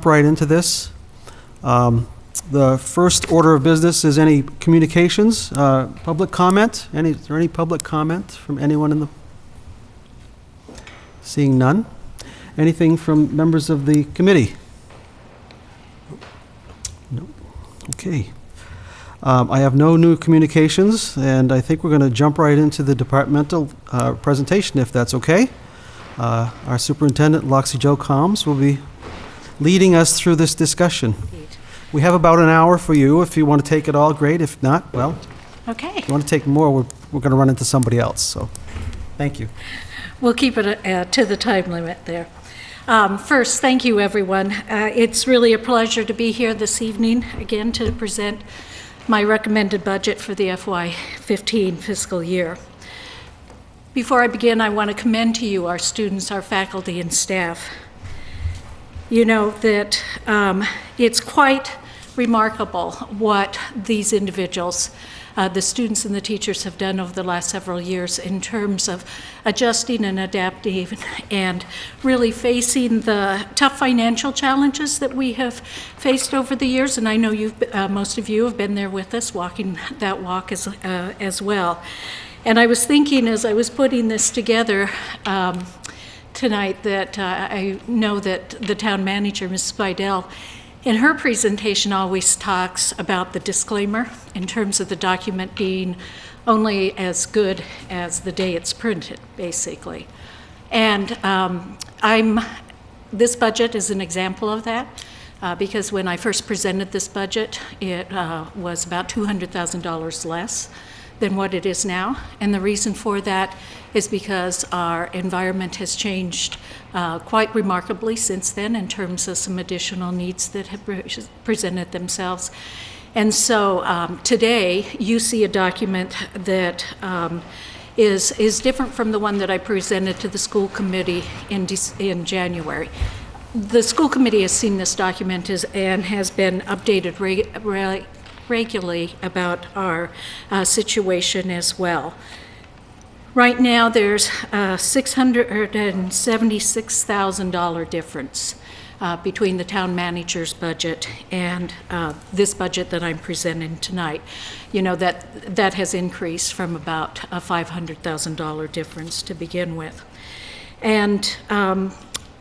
jump right into this. The first order of business is any communications, public comment. Is there any public comment from anyone in the? Seeing none. Anything from members of the committee? No. Okay. I have no new communications, and I think we're going to jump right into the departmental presentation, if that's okay. Our superintendent, Loxie Jo Combs, will be leading us through this discussion. Indeed. We have about an hour for you. If you want to take it all, great. If not, well, okay. if you want to take more, we're going to run into somebody else. So thank you. We'll keep it to the time limit there. First, thank you, everyone. It's really a pleasure to be here this evening again to present my recommended budget for the FY15 fiscal year. Before I begin, I want to commend to you our students, our faculty, and staff. You know that it's quite remarkable what these individuals, the students and the teachers, have done over the last several years in terms of adjusting and adapting and really facing the tough financial challenges that we have faced over the years. And I know most of you have been there with us, walking that walk as well. And I was thinking as I was putting this together tonight that I know that the town manager, Ms. Spidell, in her presentation always talks about the disclaimer in terms of the document being only as good as the day it's printed, basically. And this budget is an example of that because when I first presented this budget, it was about $200,000 less than what it is now. And the reason for that is because our environment has changed quite remarkably since then in terms of some additional needs that have presented themselves. And so today you see a document that is different from the one that I presented to the school committee in January. The school committee has seen this document and has been updated regularly about our situation as well. Right now, there's a $676,000 difference between the town manager's budget and this budget that I'm presenting tonight. You know, that has increased from about a $500,000 difference to begin with. And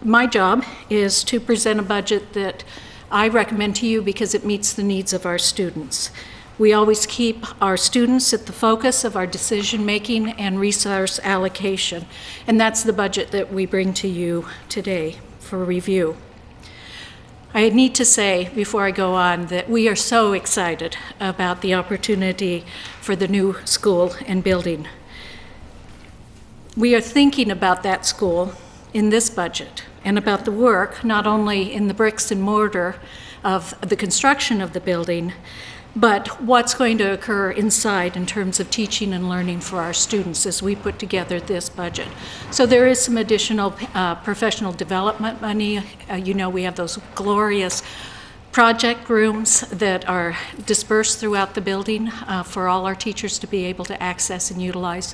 my job is to present a budget that I recommend to you because it meets the needs of our students. We always keep our students at the focus of our decision-making and resource allocation, and that's the budget that we bring to you today for review. I need to say, before I go on, that we are so excited about the opportunity for the new school and building. We are thinking about that school in this budget and about the work, not only in the bricks and mortar of the construction of the building, but what's going to occur inside in terms of teaching and learning for our students as we put together this budget. So there is some additional professional development money. You know, we have those glorious project rooms that are dispersed throughout the building for all our teachers to be able to access and utilize.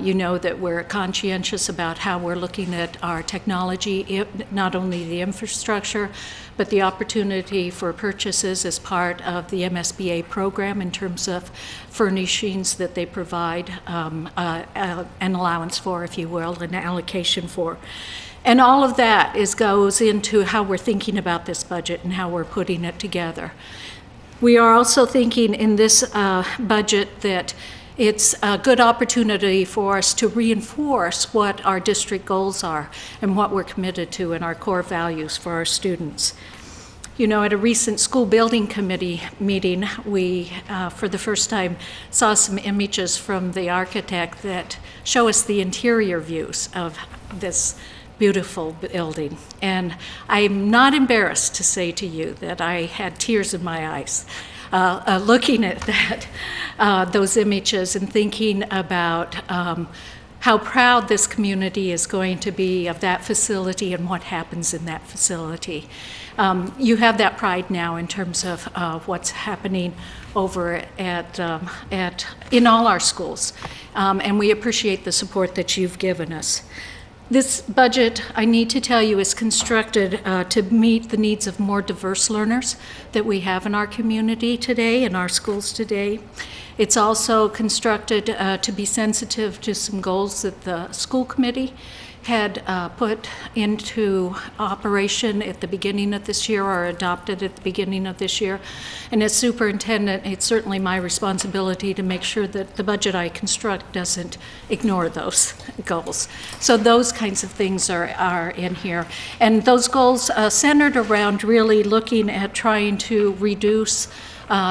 You know that we're conscientious about how we're looking at our technology, not only the infrastructure, but the opportunity for purchases as part of the MSBA program in terms of furnishings that they provide an allowance for, if you will, an allocation for. And all of that goes into how we're thinking about this budget and how we're putting it together. We are also thinking in this budget that it's a good opportunity for us to reinforce what our district goals are and what we're committed to and our core values for our students. You know, at a recent school building committee meeting, we, for the first time, saw some images from the architect that show us the interior views of this beautiful building. And I'm not embarrassed to say to you that I had tears in my eyes looking at those images and thinking about how proud this community is going to be of that facility and what happens in that facility. You have that pride now in terms of what's happening over in all our schools, and we appreciate the support that you've given us. This budget, I need to tell you, is constructed to meet the needs of more diverse learners that we have in our community today, in our schools today. It's also constructed to be sensitive to some goals that the school committee had put into operation at the beginning of this year, or adopted at the beginning of this year. And as superintendent, it's certainly my responsibility to make sure that the budget I construct doesn't ignore those goals. So those kinds of things are in here. And those goals centered around really looking at trying to reduce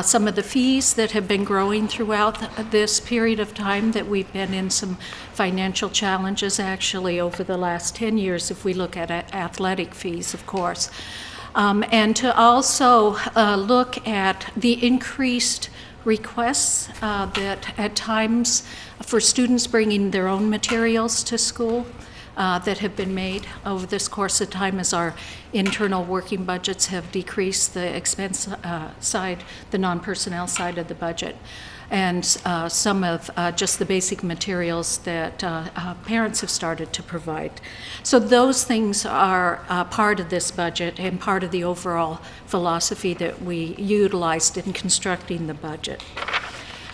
some of the fees that have been growing throughout this period of time, that we've been in some financial challenges actually over the last 10 years, if we look at athletic fees, of course. And to also look at the increased requests that at times for students bringing their own materials to school that have been made over this course of time as our internal working budgets have decreased the expense side, the non-personnel side of the budget, and some of just the basic materials that parents have started to provide. So those things are part of this budget and part of the overall philosophy that we utilized in constructing the budget.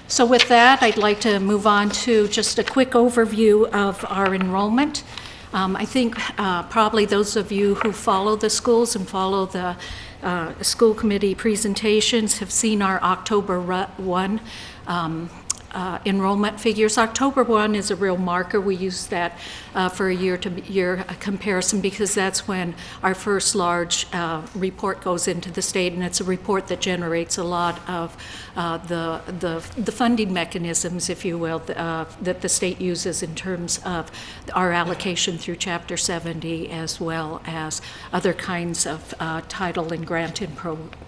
So with that, I'd like to move on to just a quick overview of our enrollment. I think probably those of you who follow the schools and follow the school committee presentations have seen our October 1 enrollment figures. October 1 is a real marker. We use that for a year-to-year comparison because that's when our first large report goes into the state, and it's a report that generates a lot of the funding mechanisms, if you will, that the state uses in terms of our allocation through Chapter 70, as well as other kinds of title and granted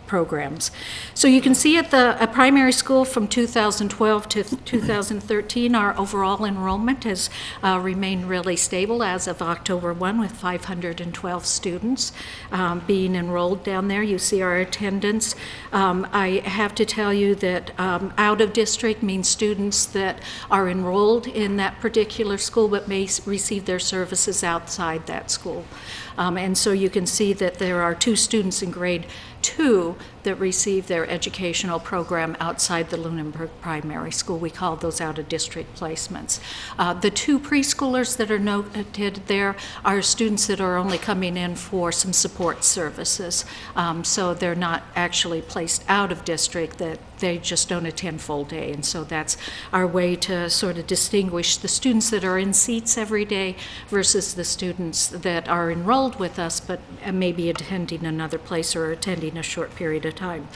programs. So you can see at the primary school from 2012 to 2013, our overall enrollment has remained really stable as of October 1, with 512 students being enrolled down there. You see our attendance. I have to tell you that out of district means students that are enrolled in that particular school but may receive their services outside that school. And so you can see that there are 2 students in grade 2 that receive their educational program outside the Lunenburg Primary School. We call those out-of-district placements. The 2 preschoolers that are noted there are students that are only coming in for some support services. So they're not actually placed out of district, that they just don't attend full day. And so that's our way to sort of distinguish the students that are in seats every day versus the students that are enrolled with us but maybe attending another place or attending a short period of time.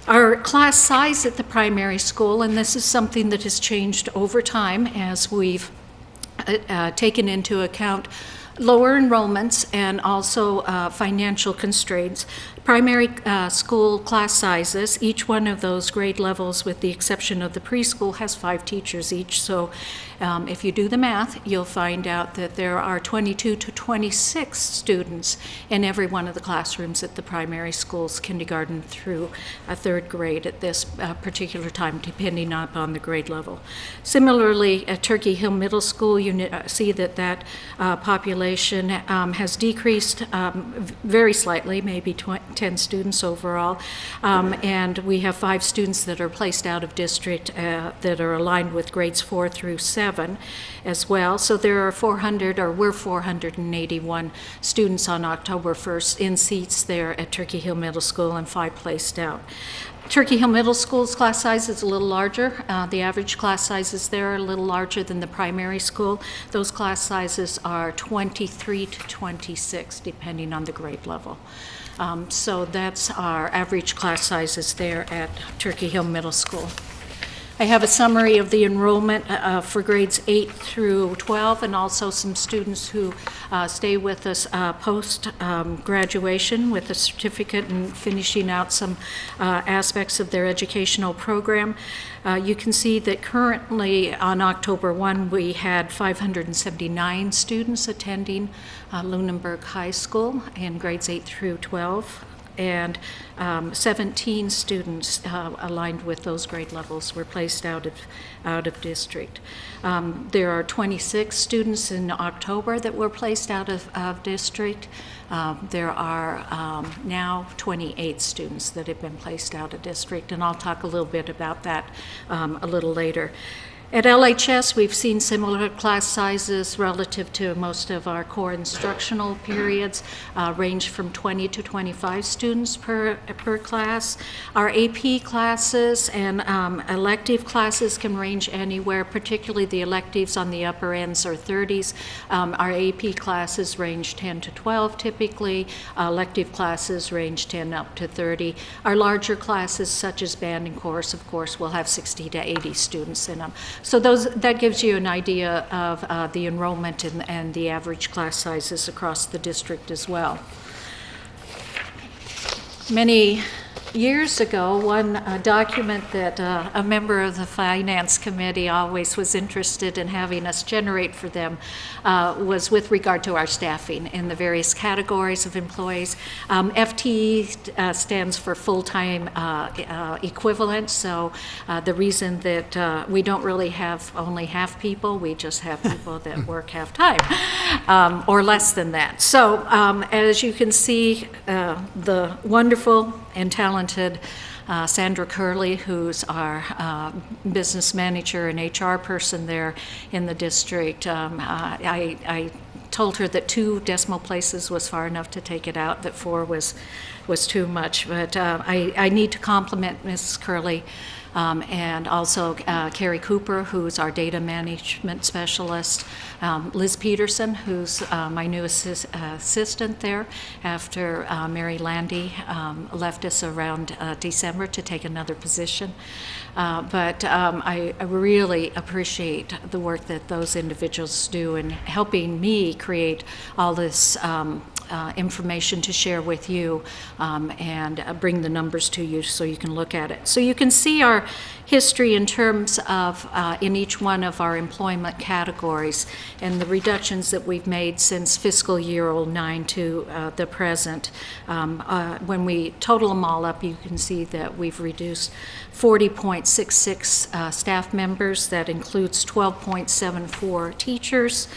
Our class size at the primary school, and this is something that has changed over time as we've taken into account lower enrollments and also financial constraints. Primary school class sizes, each one of those grade levels with the exception of the preschool has 5 teachers each. So if you do the math, you'll find out that there are 22 to 26 students in every one of the classrooms at the primary schools, kindergarten through 3rd grade at this particular time, depending upon the grade level. Similarly, at Turkey Hill Middle School, you see that population has decreased very slightly, maybe 10 students overall, and we have 5 students that are placed out of district that are aligned with grades 4 through 7 as well. So there are 481 students on October 1st in seats there at Turkey Hill Middle School and 5 placed out. Turkey Hill Middle School's class size is a little larger. The average class sizes there are a little larger than the primary school. Those class sizes are 23 to 26, depending on the grade level. So that's our average class sizes there at Turkey Hill Middle School. I have a summary of the enrollment for grades 8 through 12, and also some students who stay with us post-graduation with a certificate and finishing out some aspects of their educational program. You can see that currently on October 1, we had 579 students attending Lunenburg High School in grades 8 through 12. and 17 students aligned with those grade levels were placed out of district. There are 26 students in October that were placed out of district. There are now 28 students that have been placed out of district, and I'll talk a little bit about that a little later. At LHS, we've seen similar class sizes relative to most of our core instructional periods, range from 20 to 25 students per class. Our AP classes and elective classes can range anywhere, particularly the electives on the upper ends are 30s. Our AP classes range 10 to 12 typically. Elective classes range 10 up to 30. Our larger classes, such as band and chorus, of course, will have 60 to 80 students in them. So that gives you an idea of the enrollment and the average class sizes across the district as well. Many years ago, one document that a member of the Finance Committee always was interested in having us generate for them was with regard to our staffing in the various categories of employees. FTE stands for full-time equivalent, so the reason that we don't really have only half people, we just have people that work half-time or less than that. So as you can see, the wonderful and talented Sandra Curley, who's our business manager and HR person there in the district. I told her that 2 decimal places was far enough to take it out, that 4 was too much. But I need to compliment Ms. Curley. And also Carrie Cooper, who's our data management specialist, Liz Peterson, who's my new assistant there after Mary Landy left us around December to take another position. But I really appreciate the work that those individuals do in helping me create all this information to share with you and bring the numbers to you so you can look at it. So you can see our history in terms of in each one of our employment categories and the reductions that we've made since fiscal year 09 to the present. When we total them all up, you can see that we've reduced 40.66 staff members. That includes 12.74 teachers,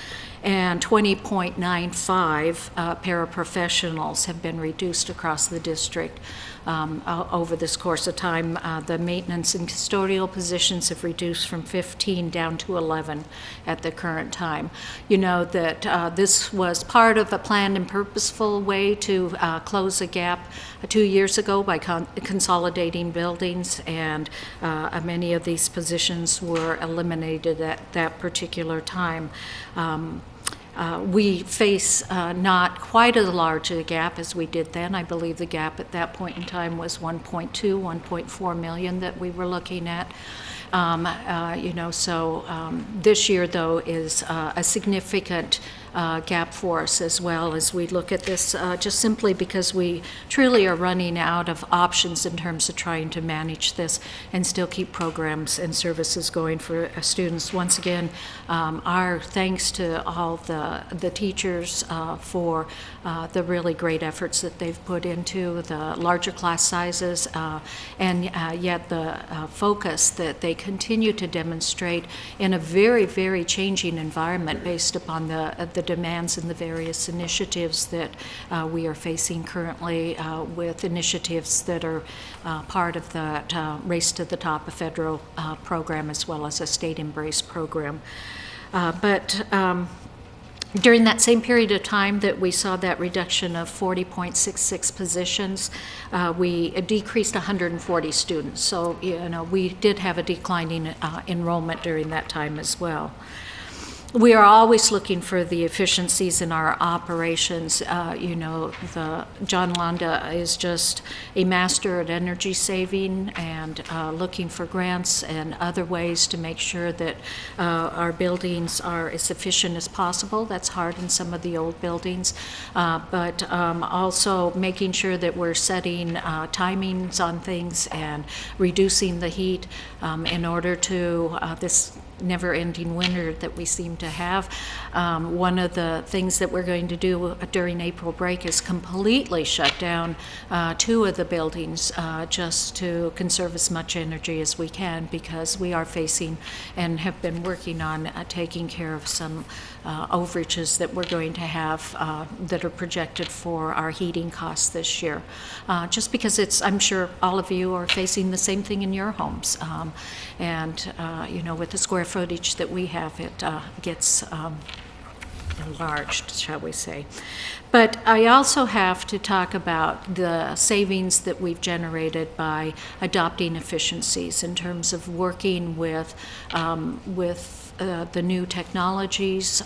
and 20.95 paraprofessionals have been reduced across the district over this course of time. The maintenance and custodial positions have reduced from 15 down to 11 at the current time. You know that this was part of a planned and purposeful way to close a gap 2 years ago by consolidating buildings, and many of these positions were eliminated at that particular time. We face not quite as large a gap as we did then. I believe the gap at that point in time was 1.2, 1.4 million that we were looking at. This year, though, is a significant gap for us as well as we look at this, just simply because we truly are running out of options in terms of trying to manage this and still keep programs and services going for students. Once again, our thanks to all the teachers for the really great efforts that they've put into the larger class sizes, and yet the focus that they continue to demonstrate in a very, very changing environment based upon the demands and the various initiatives that we are facing currently with initiatives that are part of the Race to the Top, a federal program, as well as a state embrace program. During that same period of time that we saw that reduction of 40.66 positions, we decreased 140 students. So, we did have a declining enrollment during that time as well. We are always looking for the efficiencies in our operations. John Londa is just a master at energy saving and looking for grants and other ways to make sure that our buildings are as efficient as possible. That's hard in some of the old buildings, but also making sure that we're setting timings on things and reducing the heat in order to, this never-ending winter that we seem to have. One of the things that we're going to do during April break is completely shut down 2 of the buildings just to conserve as much energy as we can, because we are facing and have been working on taking care of some overages that we're going to have that are projected for our heating costs this year. Just because I'm sure all of you are facing the same thing in your homes. With the square footage that we have, it gets enlarged, shall we say. But I also have to talk about the savings that we've generated by adopting efficiencies in terms of working with the new technologies,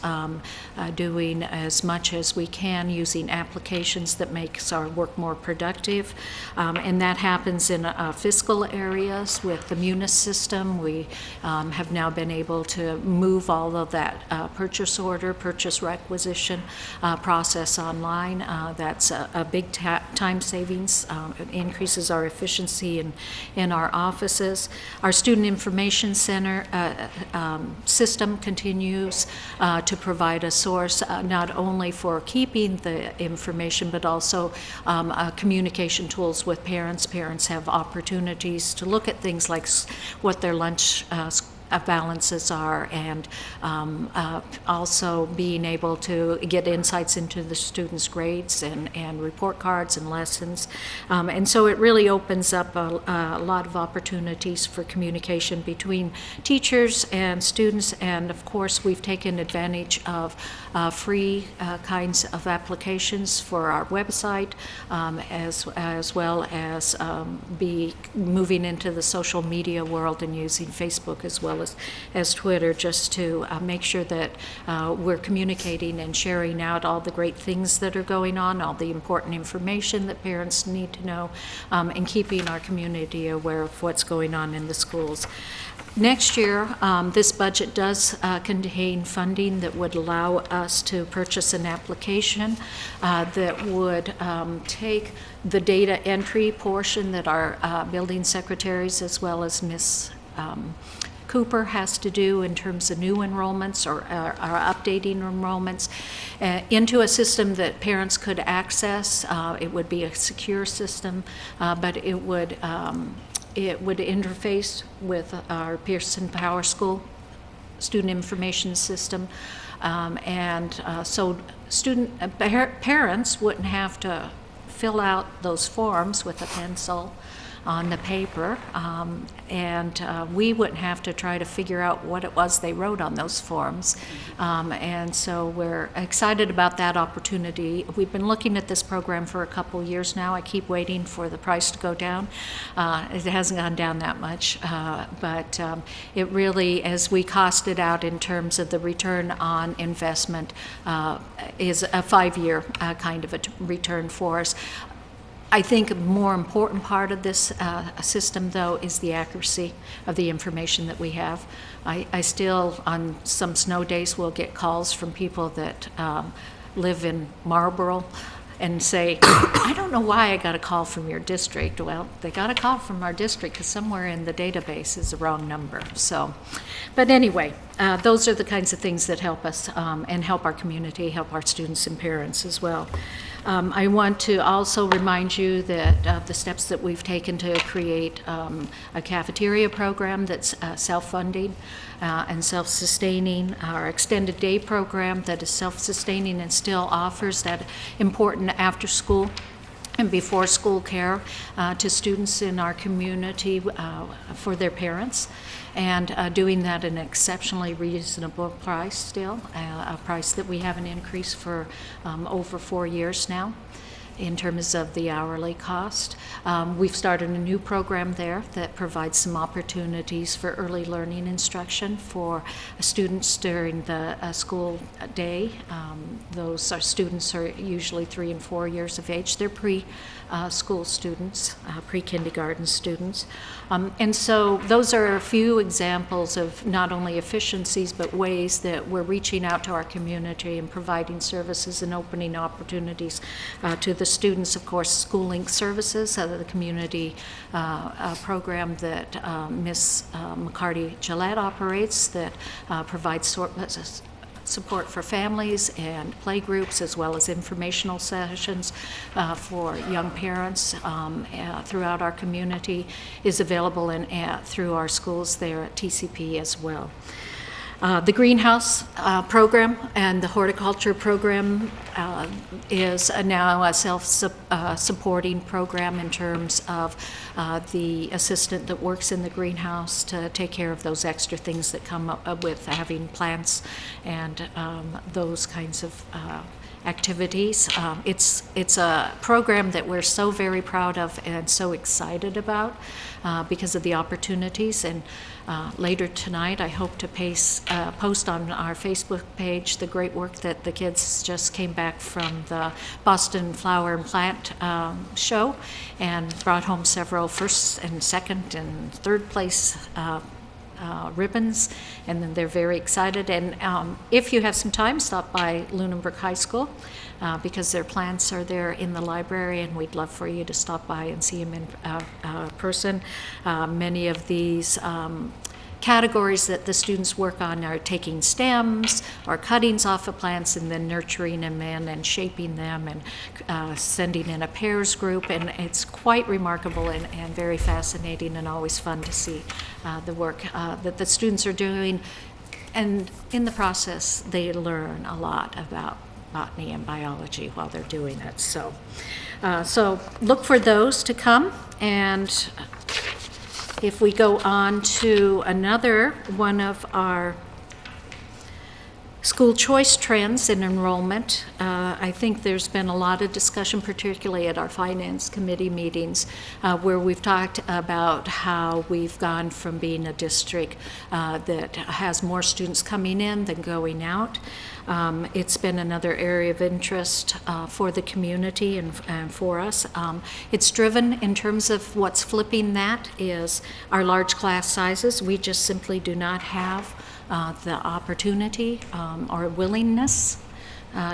doing as much as we can using applications that makes our work more productive. And that happens in fiscal areas with the Munis system. We have now been able to move all of that purchase requisition process online. That's a big time savings. It increases our efficiency in our offices. Our Student Information Center system continues to provide a source not only for keeping the information, but also communication tools with parents. Parents have opportunities to look at things like what their lunch balances are, and also being able to get insights into the students' grades and report cards and lessons. And so it really opens up a lot of opportunities for communication between teachers and students. And of course, we've taken advantage of free kinds of applications for our website, as well as be moving into the social media world and using Facebook as well as Twitter, just to make sure that we're communicating and sharing out all the great things that are going on, all the important information that parents need to know, and keeping our community aware of what's going on in the schools. Next year, this budget does contain funding that would allow us to purchase an application that would take the data entry portion that our building secretaries, as well as Ms. Cooper, has to do in terms of new enrollments or updating enrollments into a system that parents could access. It would be a secure system, but it would interface with our Pearson Power School student information system, so parents wouldn't have to fill out those forms with a pencil on the paper, and we wouldn't have to try to figure out what it was they wrote on those forms. And so we're excited about that opportunity. We've been looking at this program for a couple years now. I keep waiting for the price to go down. It hasn't gone down that much, but it really, as we cost it out in terms of the return on investment, is a 5-year kind of a return for us. I think a more important part of this system, though, is the accuracy of the information that we have. I still, on some snow days, will get calls from people that live in Marlboro and say, I don't know why I got a call from your district. Well, they got a call from our district because somewhere in the database is the wrong number. So, but anyway, those are the kinds of things that help us and help our community, help our students and parents as well. I want to also remind you that the steps that we've taken to create a cafeteria program that's self-funding and self-sustaining, our extended day program that is self-sustaining and still offers that important after-school and before-school care to students in our community for their parents, and doing that at an exceptionally reasonable price still, a price that we haven't increased for over 4 years now in terms of the hourly cost. We've started a new program there that provides some opportunities for early learning instruction for students during the school day. Those students are usually 3 and 4 years of age. They're pre-school students, pre-kindergarten students. And so those are a few examples of not only efficiencies, but ways that we're reaching out to our community and providing services and opening opportunities to the students, of course, School Link Services, the community program that Ms. McCarty-Gillette operates that provides support for families and play groups, as well as informational sessions for young parents throughout our community, is available through our schools there at TCP as well. The greenhouse program and the horticulture program is now a self-supporting program in terms of the assistant that works in the greenhouse to take care of those extra things that come up with having plants and those kinds of activities. It's a program that we're so very proud of and so excited about because of the opportunities. And later tonight, I hope to post on our Facebook page the great work that the kids just came back from the Boston Flower and Plant show and brought home several first and second and third place ribbons, and then they're very excited. And if you have some time, stop by Lunenburg High School because their plants are there in the library, and we'd love for you to stop by and see them in person. Many of these categories that the students work on are taking stems or cuttings off of plants and then nurturing them in and shaping them and sending in a pairs group, and it's quite remarkable and very fascinating and always fun to see the work that the students are doing, and in the process they learn a lot about botany and biology while they're doing it. So look for those to come. And if we go on to another one of our school choice trends in enrollment, I think there's been a lot of discussion, particularly at our finance committee meetings, where we've talked about how we've gone from being a district that has more students coming in than going out. It's been another area of interest for the community and for us. It's driven in terms of what's flipping that is our large class sizes. We just simply do not have the opportunity or willingness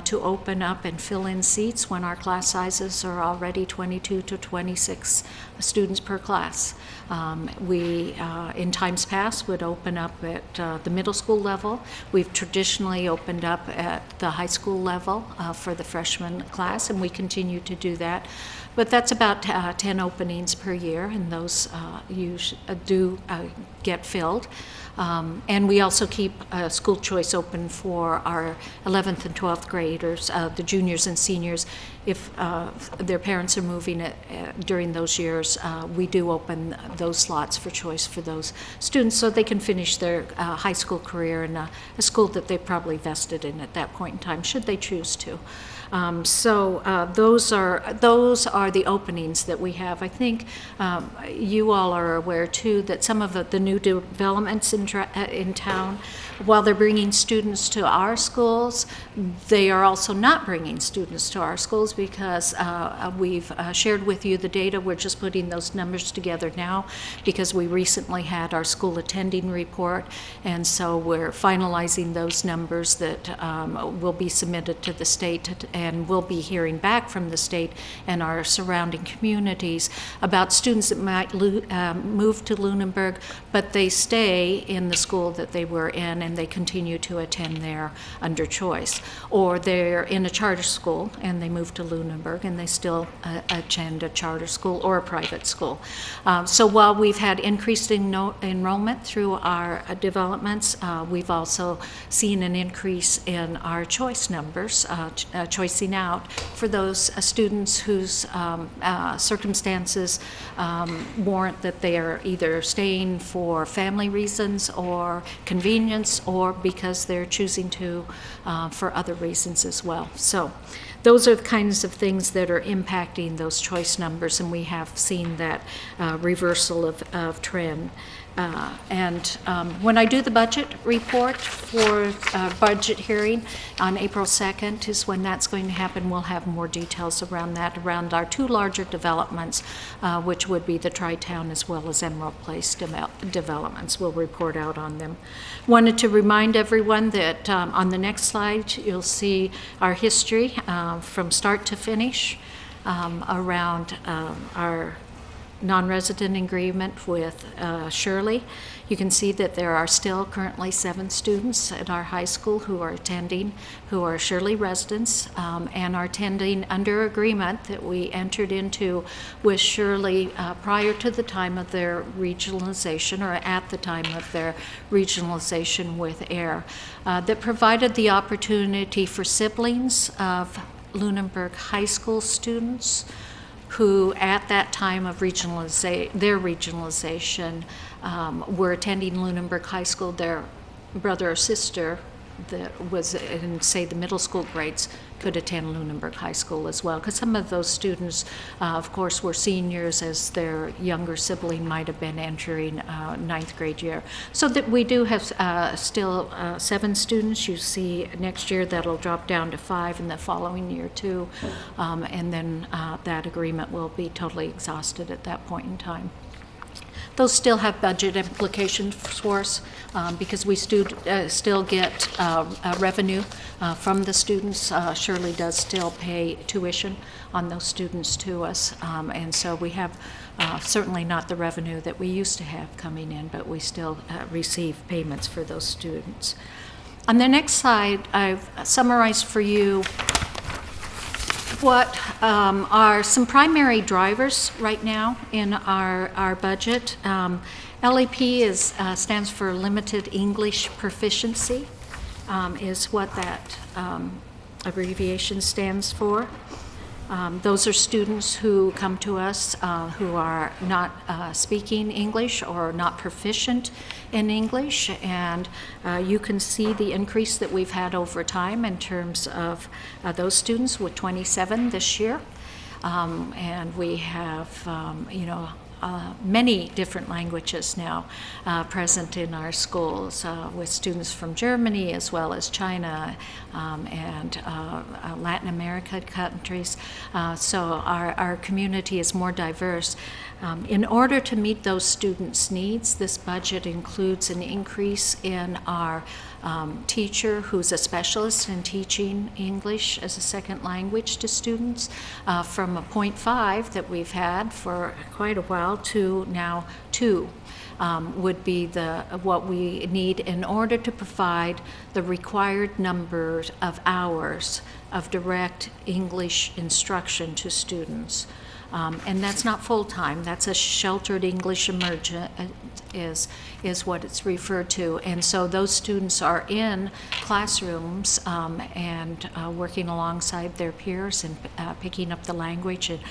to open up and fill in seats when our class sizes are already 22 to 26 students per class. We, in times past, would open up at the middle school level. We've traditionally opened up at the high school level for the freshman class, and we continue to do that. But that's about 10 openings per year, and those do get filled. And we also keep school choice open for our 11th and 12th graders, the juniors and seniors. If their parents are moving during those years, we do open those slots for choice for those students so they can finish their high school career in a school that they probably vested in at that point in time, should they choose to. Those are the openings that we have. I think you all are aware too that some of the new developments in town, while they're bringing students to our schools, they are also not bringing students to our schools because we've shared with you the data. We're just putting those numbers together now because we recently had our school attending report, and so we're finalizing those numbers that will be submitted to the state, and we'll be hearing back from the state and our surrounding communities about students that might move to Lunenburg, but they stay in the school that they were in and they continue to attend there under choice. Or they're in a charter school and they move to Lunenburg and they still attend a charter school or a private school. So while we've had increased enrollment through our developments, we've also seen an increase in our choice numbers, choicing out for those students whose circumstances warrant that they are either staying for family reasons or convenience, or because they're choosing to for other reasons as well. So those are the kinds of things that are impacting those choice numbers, and we have seen that reversal of trend. When I do the budget report for budget hearing on April 2nd is when that's going to happen. We'll have more details around that, around our two larger developments, which would be the Tri-Town as well as Emerald Place developments. We'll report out on them. Wanted to remind everyone that on the next slide you'll see our history from start to finish. around our non-resident agreement with Shirley. You can see that there are still currently 7 students at our high school who are attending, who are Shirley residents, and are attending under agreement that we entered into with Shirley prior to the time of their regionalization, or at the time of their regionalization with AIR, that provided the opportunity for siblings of Lunenburg High School students who at that time of their regionalization were attending Lunenburg High School. Their brother or sister that was in, say, the middle school grades could attend Lunenburg High School as well, because some of those students, of course, were seniors as their younger sibling might have been entering 9th grade year. So that we do have still 7 students. You see next year that'll drop down to 5, and the following year 2, and then that agreement will be totally exhausted at that point in time. Those still have budget implications for us because we still get revenue from the students. Shirley does still pay tuition on those students to us, and so we have certainly not the revenue that we used to have coming in, but we still receive payments for those students. On the next slide, I've summarized for you what are some primary drivers right now in our budget. LEP stands for Limited English Proficiency, is what that abbreviation stands for. Those are students who come to us who are not speaking English or not proficient in English, and you can see the increase that we've had over time in terms of those students, with 27 this year. And we have, many different languages now present in our schools, with students from Germany as well as China and Latin America countries. So our community is more diverse. In order to meet those students' needs, this budget includes an increase in our teacher who's a specialist in teaching English as a second language to students from a 0.5 that we've had for quite a while to now 2. Would be what we need in order to provide the required number of hours of direct English instruction to students. And that's not full-time. That's a sheltered English emergent is what it's referred to. And so those students are in classrooms and working alongside their peers and picking up the language and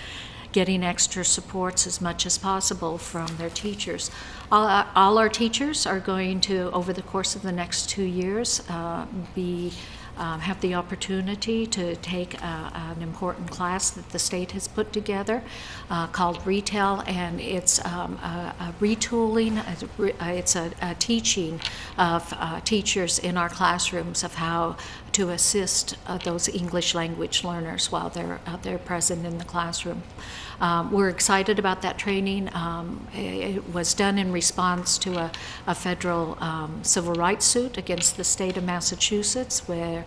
getting extra supports as much as possible from their teachers. All our teachers are going to, over the course of the next 2 years, have the opportunity to take an important class that the state has put together called Retail, and it's a retooling, it's a teaching of teachers in our classrooms of how to assist those English language learners while they're present in the classroom. We're excited about that training. It was done in response to a federal civil rights suit against the state of Massachusetts, where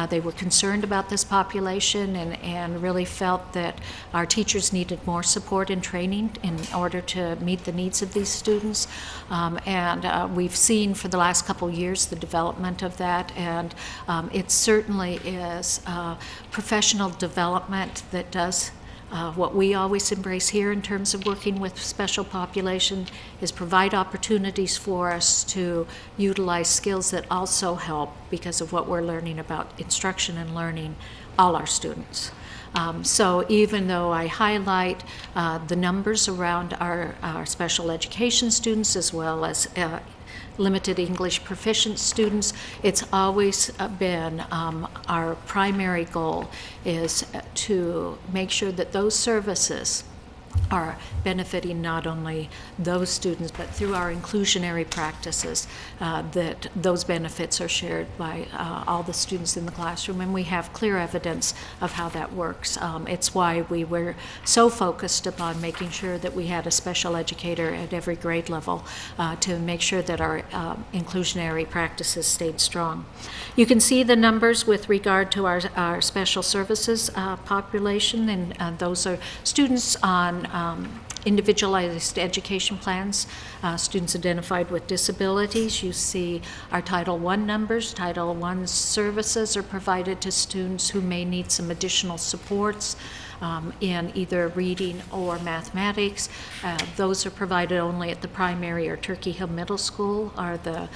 they were concerned about this population and really felt that our teachers needed more support and training in order to meet the needs of these students. And we've seen for the last couple years the development of that, and it certainly is professional development that does what we always embrace here in terms of working with special population is provide opportunities for us to utilize skills that also help because of what we're learning about instruction and learning all our students. So even though I highlight the numbers around our special education students as well as limited English proficient students, it's always been our primary goal is to make sure that those services are benefiting not only those students, but through our inclusionary practices, that those benefits are shared by all the students in the classroom, and we have clear evidence of how that works. It's why we were so focused upon making sure that we had a special educator at every grade level to make sure that our inclusionary practices stayed strong. You can see the numbers with regard to our special services population, and those are students on individualized education plans, students identified with disabilities. You see our Title I numbers. Title I services are provided to students who may need some additional supports in either reading or mathematics. Those are provided only at the primary or Turkey Hill Middle School, are the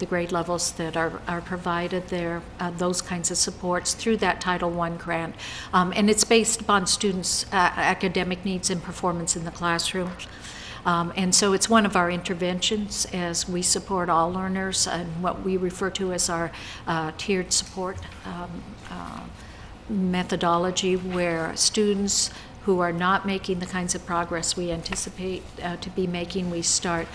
grade levels that are provided there, those kinds of supports through that Title I grant. And it's based upon students' academic needs and performance in the classroom. And so it's one of our interventions as we support all learners and what we refer to as our tiered support methodology, where students who are not making the kinds of progress we anticipate to be making, we start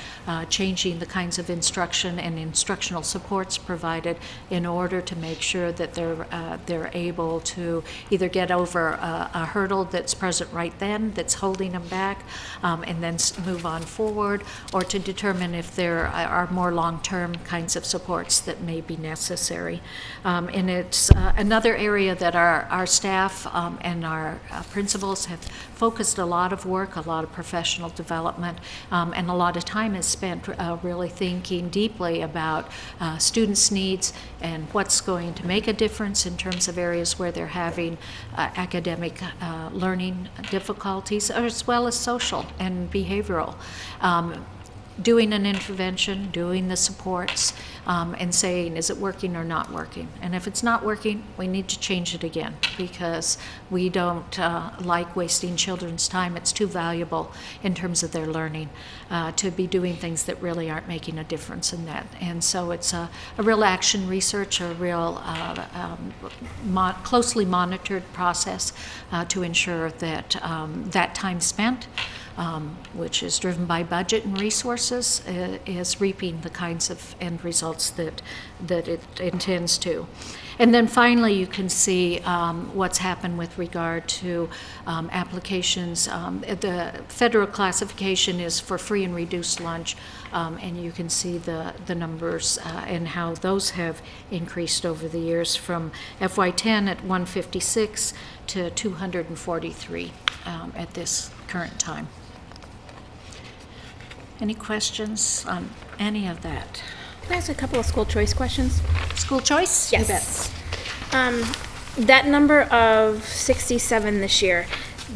changing the kinds of instruction and instructional supports provided in order to make sure that they're able to either get over a hurdle that's present right then that's holding them back and then move on forward, or to determine if there are more long-term kinds of supports that may be necessary. And it's another area that our staff and our principals have focused a lot of work, a lot of professional development, and a lot of time is spent really thinking deeply about students' needs and what's going to make a difference in terms of areas where they're having academic learning difficulties, as well as social and behavioral. Doing an intervention, doing the supports, and saying, is it working or not working? And if it's not working, we need to change it again, because we don't like wasting children's time. It's too valuable in terms of their learning to be doing things that really aren't making a difference in that. And so it's a real action research, a real closely monitored process to ensure that that time spent, which is driven by budget and resources, is reaping the kinds of end results that it intends to. And then finally, you can see what's happened with regard to applications. The federal classification is for free and reduced lunch, and you can see the numbers and how those have increased over the years from FY10 at 156 to 243 at this current time. Any questions on any of that? Can I ask a couple of school choice questions? School choice? Yes. You bet. That number of 67 this year,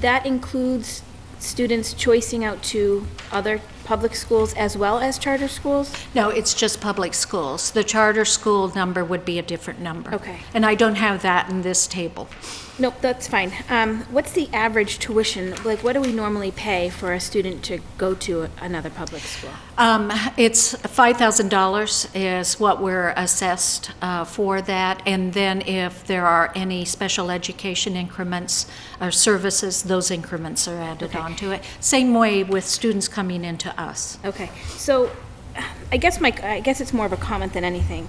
that includes students choicing out to other public schools as well as charter schools? No, it's just public schools. The charter school number would be a different number. Okay. And I don't have that in this table. Nope, that's fine. What's the average tuition? Like, what do we normally pay for a student to go to another public school? It's $5,000 is what we're assessed for that. And then if there are any special education increments or services, those increments are added onto it. Same way with students coming into us. Okay, so I guess it's more of a comment than anything.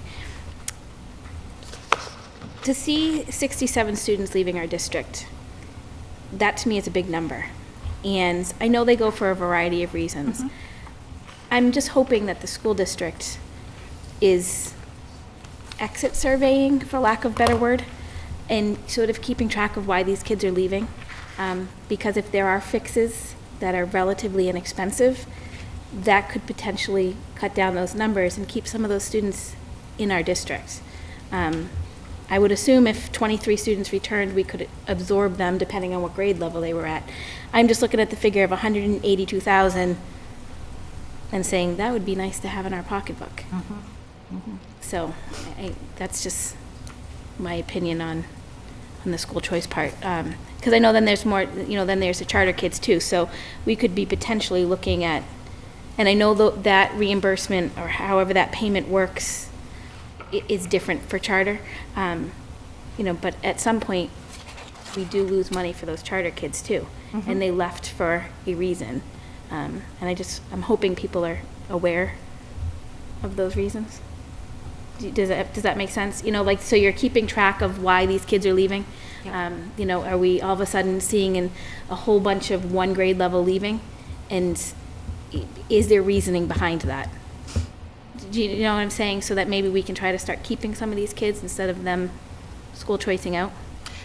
To see 67 students leaving our district, that to me is a big number. And I know they go for a variety of reasons. Mm-hmm. I'm just hoping that the school district is exit surveying, for lack of a better word, and sort of keeping track of why these kids are leaving. Because if there are fixes that are relatively inexpensive, that could potentially cut down those numbers and keep some of those students in our district. I would assume if 23 students returned, we could absorb them depending on what grade level they were at. I'm just looking at the figure of 182,000 and saying that would be nice to have in our pocketbook. Mm-hmm. Mm-hmm. So that's just my opinion on the school choice part. Because I know then there's more, then there's the charter kids too. So we could be potentially looking at, and I know that reimbursement or however that payment works is different for charter, but at some point we do lose money for those charter kids too. and they left for a reason. And I'm hoping people are aware of those reasons. Does that make sense? You know, like, so you're keeping track of why these kids are leaving. Yep. You know, are we all of a sudden seeing a whole bunch of one grade level leaving? And is there reasoning behind that? Do you know what I'm saying? So that maybe we can try to start keeping some of these kids instead of them school choicing out.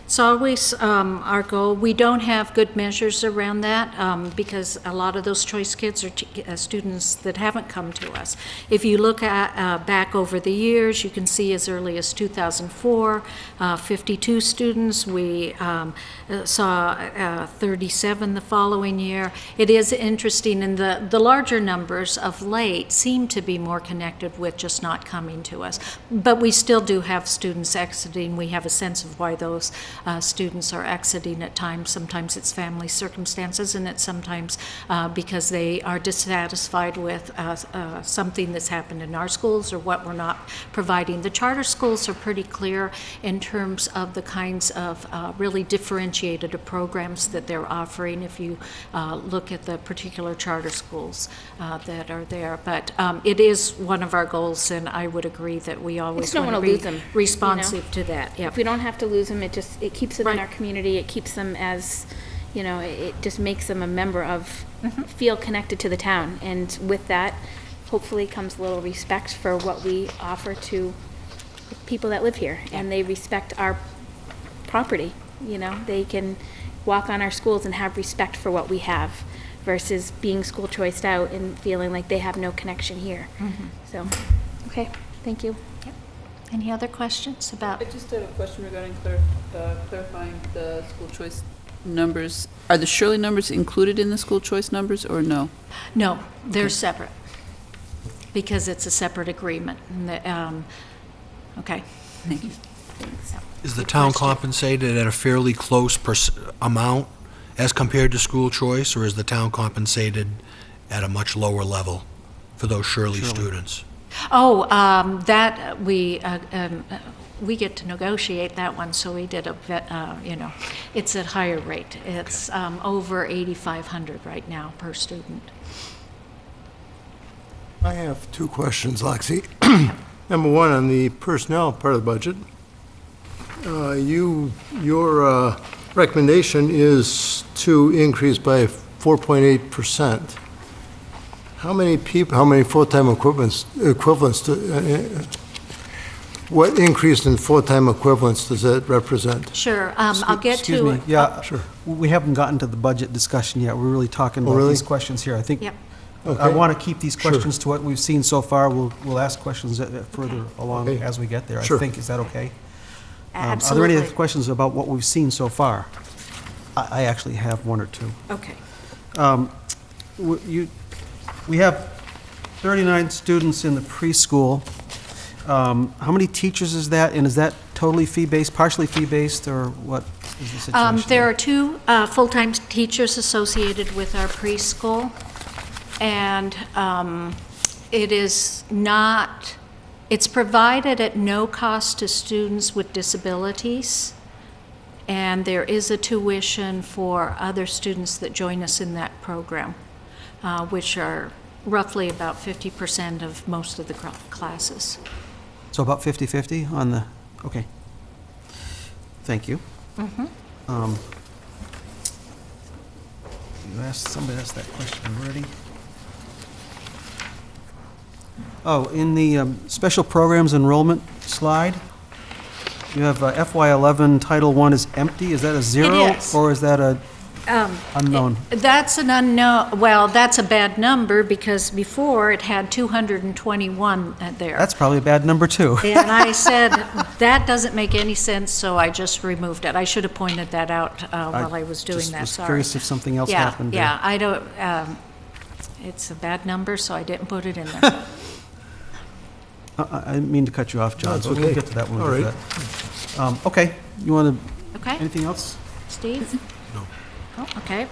It's always our goal. We don't have good measures around that because a lot of those choice kids are students that haven't come to us. If you look at back over the years, you can see as early as 2004, 52 students. We saw 37 the following year. It is interesting, and the larger numbers of late seem to be more connected with just not coming to us. But we still do have students exiting. We have a sense of why those students are exiting at times. Sometimes it's family circumstances, and it's sometimes because they are dissatisfied with something that's happened in our schools or what we're not providing. The charter schools are pretty clear in terms of the kinds of really differentiated programs that they're offering if you look at the particular charter schools that are there. But it is one of our goals, and I would agree that we always don't want to wanna be lose them, responsive to that. Yep. If we don't have to lose them, it keeps it in Right. our community. It keeps them as, you know, it just makes them a member of, feel connected to the town. And with that, hopefully comes a little respect for what we offer to the people that live here. And they respect our property, you know. They can walk on our schools and have respect for what we have versus being school choiced out and feeling like they have no connection here. So, okay, thank you. Any other questions about? I just had a question regarding clarifying the school choice numbers. Are the Shirley numbers included in the school choice numbers, or no? No, they're separate because it's a separate agreement. And okay. Thank you. Is the town compensated at a fairly close amount as compared to school choice, or is the town compensated at a much lower level for those Shirley students? Oh, that we get to negotiate that one, so we did a bit, you know, it's at higher rate. It's over 8,500 right now per student. I have two questions, Lexi. Number one, on the personnel part of the budget, your recommendation is to increase by 4.8%. How many people, how many full-time equivalents to, what increase in full-time equivalents does that represent? Sure, I'll get Excuse to me, it. yeah, Sure. we haven't gotten to the budget discussion yet. We're really talking Oh, about really? these questions here. I think, Yep. I Okay. want to keep these Sure. questions to what we've seen so far. We'll ask questions further along Okay. as we get there. I Sure. think, is that okay? Are there Absolutely. any other questions about what we've seen so far? I actually have one or two. Okay. We have 39 students in the preschool. How many teachers is that, and is that totally fee-based, partially fee-based, or what is the situation? There are two full-time teachers associated with our preschool, and it is not, it's provided at no cost to students with disabilities, and there is a tuition for other students that join us in that program, which are roughly about 50% of most of the classes. So about 50/50 on the, okay. Thank you. Somebody asked that question already. Oh, in the special programs enrollment slide, you have FY11 Title I is empty. Is that a zero? is. Or is that a unknown? That's an unknown, well, that's a bad number because before it had 221 there. That's probably a bad number, too. And I said, that doesn't make any sense, so I just removed it. I should have pointed that out while I was doing Just that, was sorry. curious if something else Yeah, happened. there. yeah, I don't, it's a bad number, so I didn't put it in there. I didn't mean to cut you off, John, No, it's so we'll okay. get to that when All we do right. that. Okay, you want to, Okay? anything else? Steve? No. Oh, okay.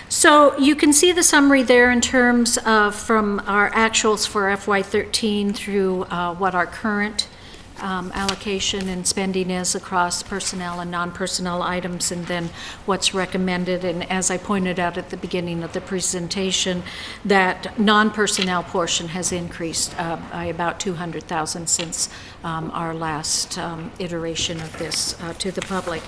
So you can see the summary there in terms of from our actuals for FY13 through what our current allocation and spending is across personnel and non-personnel items, and then what's recommended. And as I pointed out at the beginning of the presentation, that non-personnel portion has increased by about $200,000 since our last iteration of this to the public.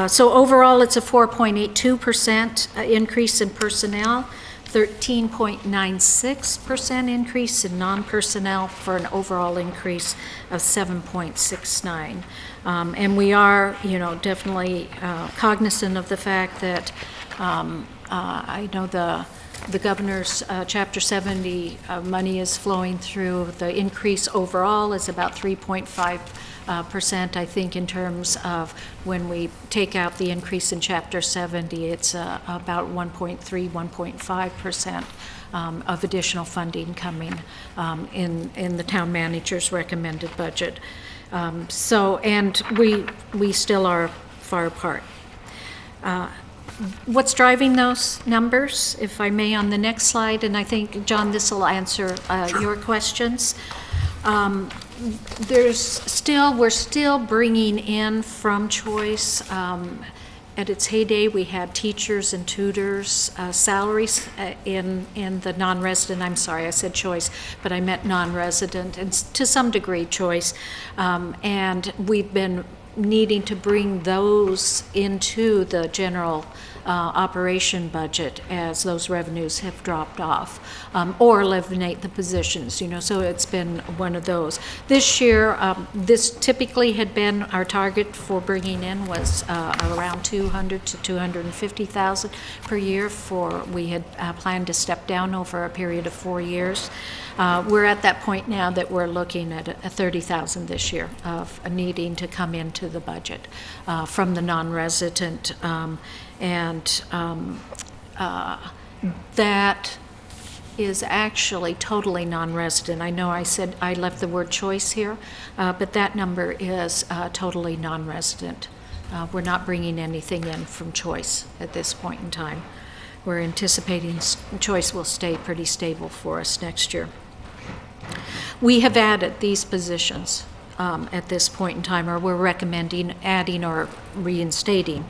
So overall, it's a 4.82% increase in personnel, 13.96% increase in non-personnel, for an overall increase of 7.69. And we are, definitely cognizant of the fact that I know the governor's Chapter 70 money is flowing through. The increase overall is about 3.5%. I think in terms of when we take out the increase in Chapter 70, it's about 1.3, 1.5% of additional funding coming in the town manager's recommended budget. And we still are far apart. What's driving those numbers, if I may, on the next slide, and I think, John, this will answer your questions. We're still bringing in from Choice. At its heyday, we had teachers and tutors salaries in the non-resident. I'm sorry, I said Choice, but I meant non-resident, and to some degree Choice. And we've been needing to bring those into the general operation budget as those revenues have dropped off, or eliminate the positions, so it's been one of those. This year, this typically had been our target for bringing in was around 200 to 250,000 per year. We had planned to step down over a period of 4 years. We're at that point now that we're looking at a 30,000 this year of needing to come into the budget from the non-resident, that is actually totally non-resident. I know I said I left the word choice here, but that number is totally non-resident. We're not bringing anything in from Choice at this point in time. We're anticipating Choice will stay pretty stable for us next year. We have added these positions at this point in time, or we're recommending adding or reinstating.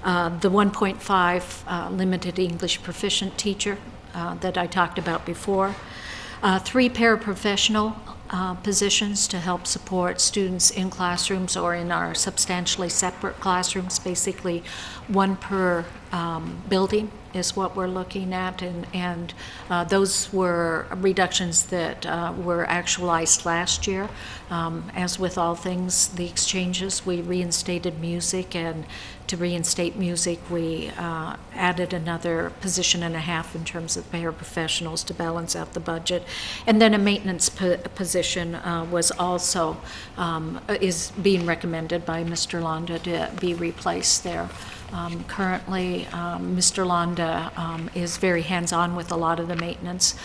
The 1.5 limited English proficient teacher that I talked about before. 3 paraprofessional positions to help support students in classrooms or in our substantially separate classrooms, basically 1 per building is what we're looking at, and those were reductions that were actualized last year. As with all things, the exchanges, we reinstated music, and to reinstate music, we added another position and a half in terms of paraprofessionals to balance out the budget. And then a maintenance position was also, is being recommended by Mr. Londa to be replaced there. Currently, Mr. Londa is very hands-on with a lot of the maintenance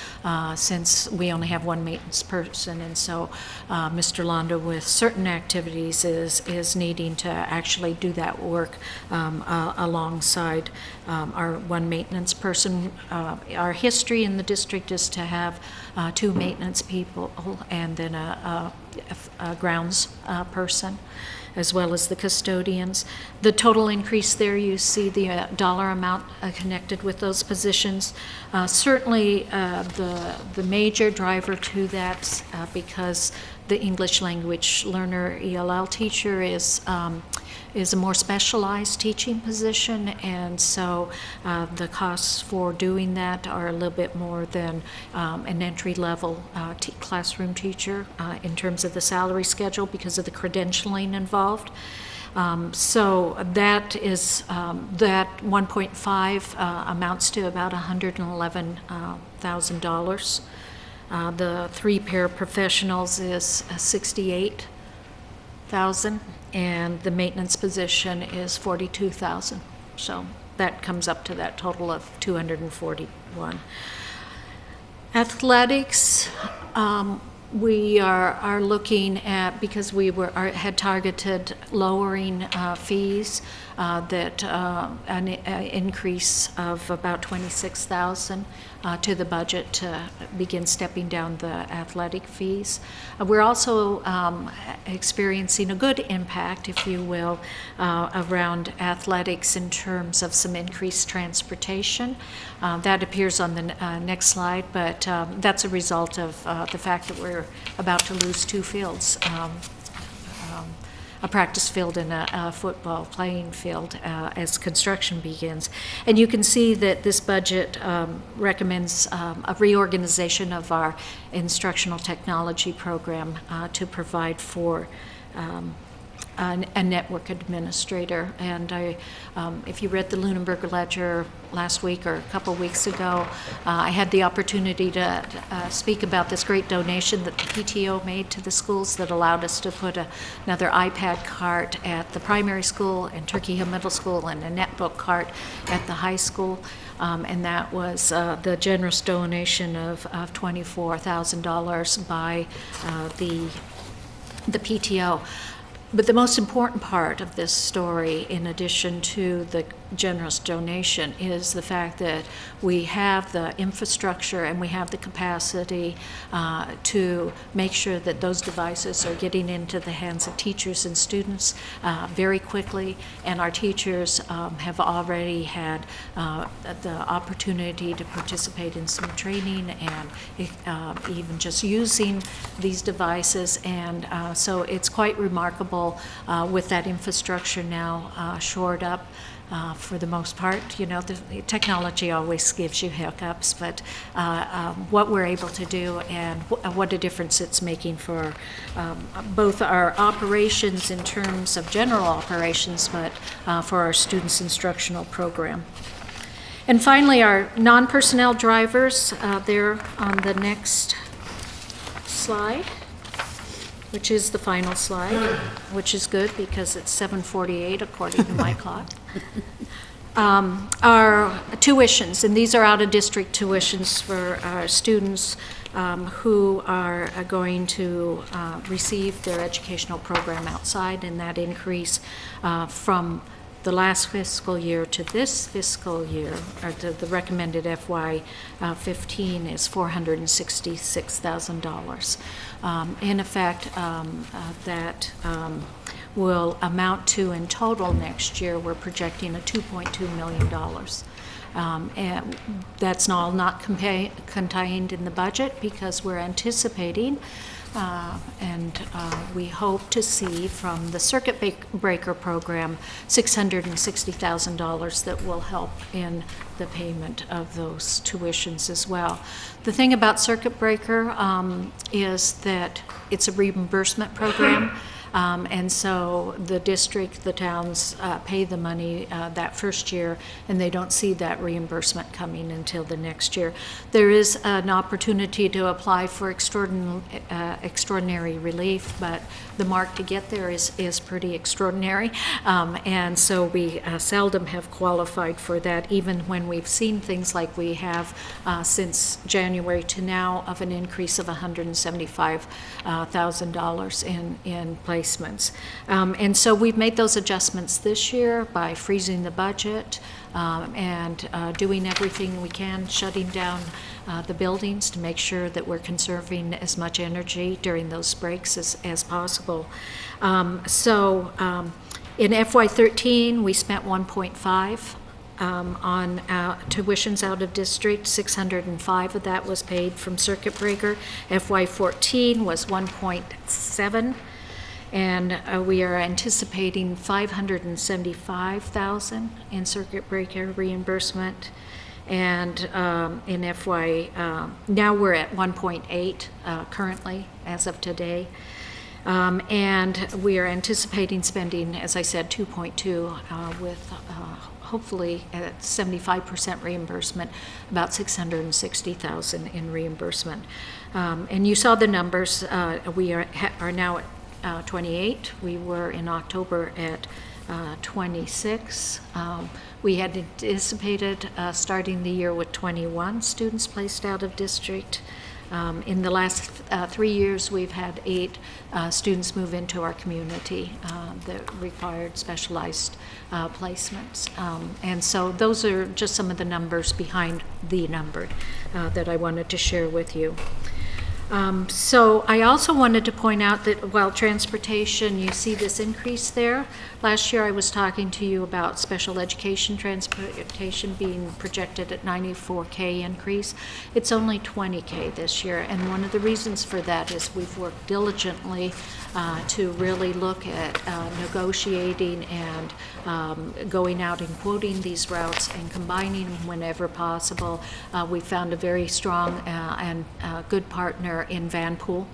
since we only have 1 maintenance person, and so Mr. Londa with certain activities is needing to actually do that work alongside our 1 maintenance person. Our history in the district is to have 2 maintenance people and then a grounds person, as well as the custodians. The total increase there, you see the dollar amount connected with those positions. Certainly the major driver to that, because the English language learner ELL teacher is a more specialized teaching position, and so the costs for doing that are a little bit more than an entry-level classroom teacher in terms of the salary schedule because of the credentialing involved. So that is that 1.5 amounts to about $111,000. The 3 paraprofessionals is 68,000, and the maintenance position is 42,000. So that comes up to that total of 241. Athletics, we are looking at, because we had targeted lowering fees, an increase of about $26,000 to the budget to begin stepping down the athletic fees. We're also experiencing a good impact, if you will, around athletics in terms of some increased transportation. That appears on the next slide, but that's a result of the fact that we're about to lose two fields. A practice field and a football playing field as construction begins. And you can see that this budget recommends a reorganization of our instructional technology program to provide for a network administrator. And if you read the Lunenburg Ledger last week or a couple weeks ago, I had the opportunity to speak about this great donation that the PTO made to the schools that allowed us to put another iPad cart at the primary school and Turkey Hill Middle School and a netbook cart at the high school. And that was the generous donation of $24,000 by the PTO. But the most important part of this story, in addition to the generous donation, is the fact that we have the infrastructure and we have the capacity to make sure that those devices are getting into the hands of teachers and students very quickly. And our teachers have already had the opportunity to participate in some training and even just using these devices. And so it's quite remarkable with that infrastructure now shored up. For the most part, you know, the technology always gives you hiccups, but what we're able to do and what a difference it's making for both our operations in terms of general operations, but for our students' instructional program. And finally, our non-personnel drivers, they're on the next slide, which is the final slide, which is good because it's 7:48 according to my clock. Our tuitions, and these are out-of-district tuitions for our students who are going to receive their educational program outside, and that increase from the last fiscal year to this fiscal year, or the recommended FY15 is $466,000. In effect, that will amount to, in total next year, we're projecting a $2.2 million. And that's not contained in the budget because we're anticipating and we hope to see from the Circuit Breaker program $660,000 that will help in the payment of those tuitions as well. The thing about Circuit Breaker is that it's a reimbursement program. And so the district, the towns pay the money that first year, and they don't see that reimbursement coming until the next year. There is an opportunity to apply for extraordinary relief, but the mark to get there is pretty extraordinary. And so we seldom have qualified for that, even when we've seen things like we have since January to now of an increase of $175,000 in placements. And so we've made those adjustments this year by freezing the budget and doing everything we can, shutting down the buildings to make sure that we're conserving as much energy during those breaks as possible. In FY13, we spent 1.5 on tuitions out of district. 605 of that was paid from Circuit Breaker. FY14 was 1.7. And we are anticipating $575,000 in Circuit Breaker reimbursement. And in now we're at 1.8 currently as of today. And we are anticipating spending, as I said, 2.2 with hopefully at 75% reimbursement, about $660,000 in reimbursement. And you saw the numbers. We are now at 28. We were in October at 26. We had anticipated starting the year with 21 students placed out of district. In the last 3 years, we've had 8 students move into our community that required specialized placements. And so those are just some of the numbers behind the number that I wanted to share with you. So I also wanted to point out that while transportation, you see this increase there. Last year I was talking to you about special education transportation being projected at 94K increase. It's only 20K this year, and one of the reasons for that is we've worked diligently to really look at negotiating and going out and quoting these routes and combining them whenever possible. We found a very strong and good partner in Vanpool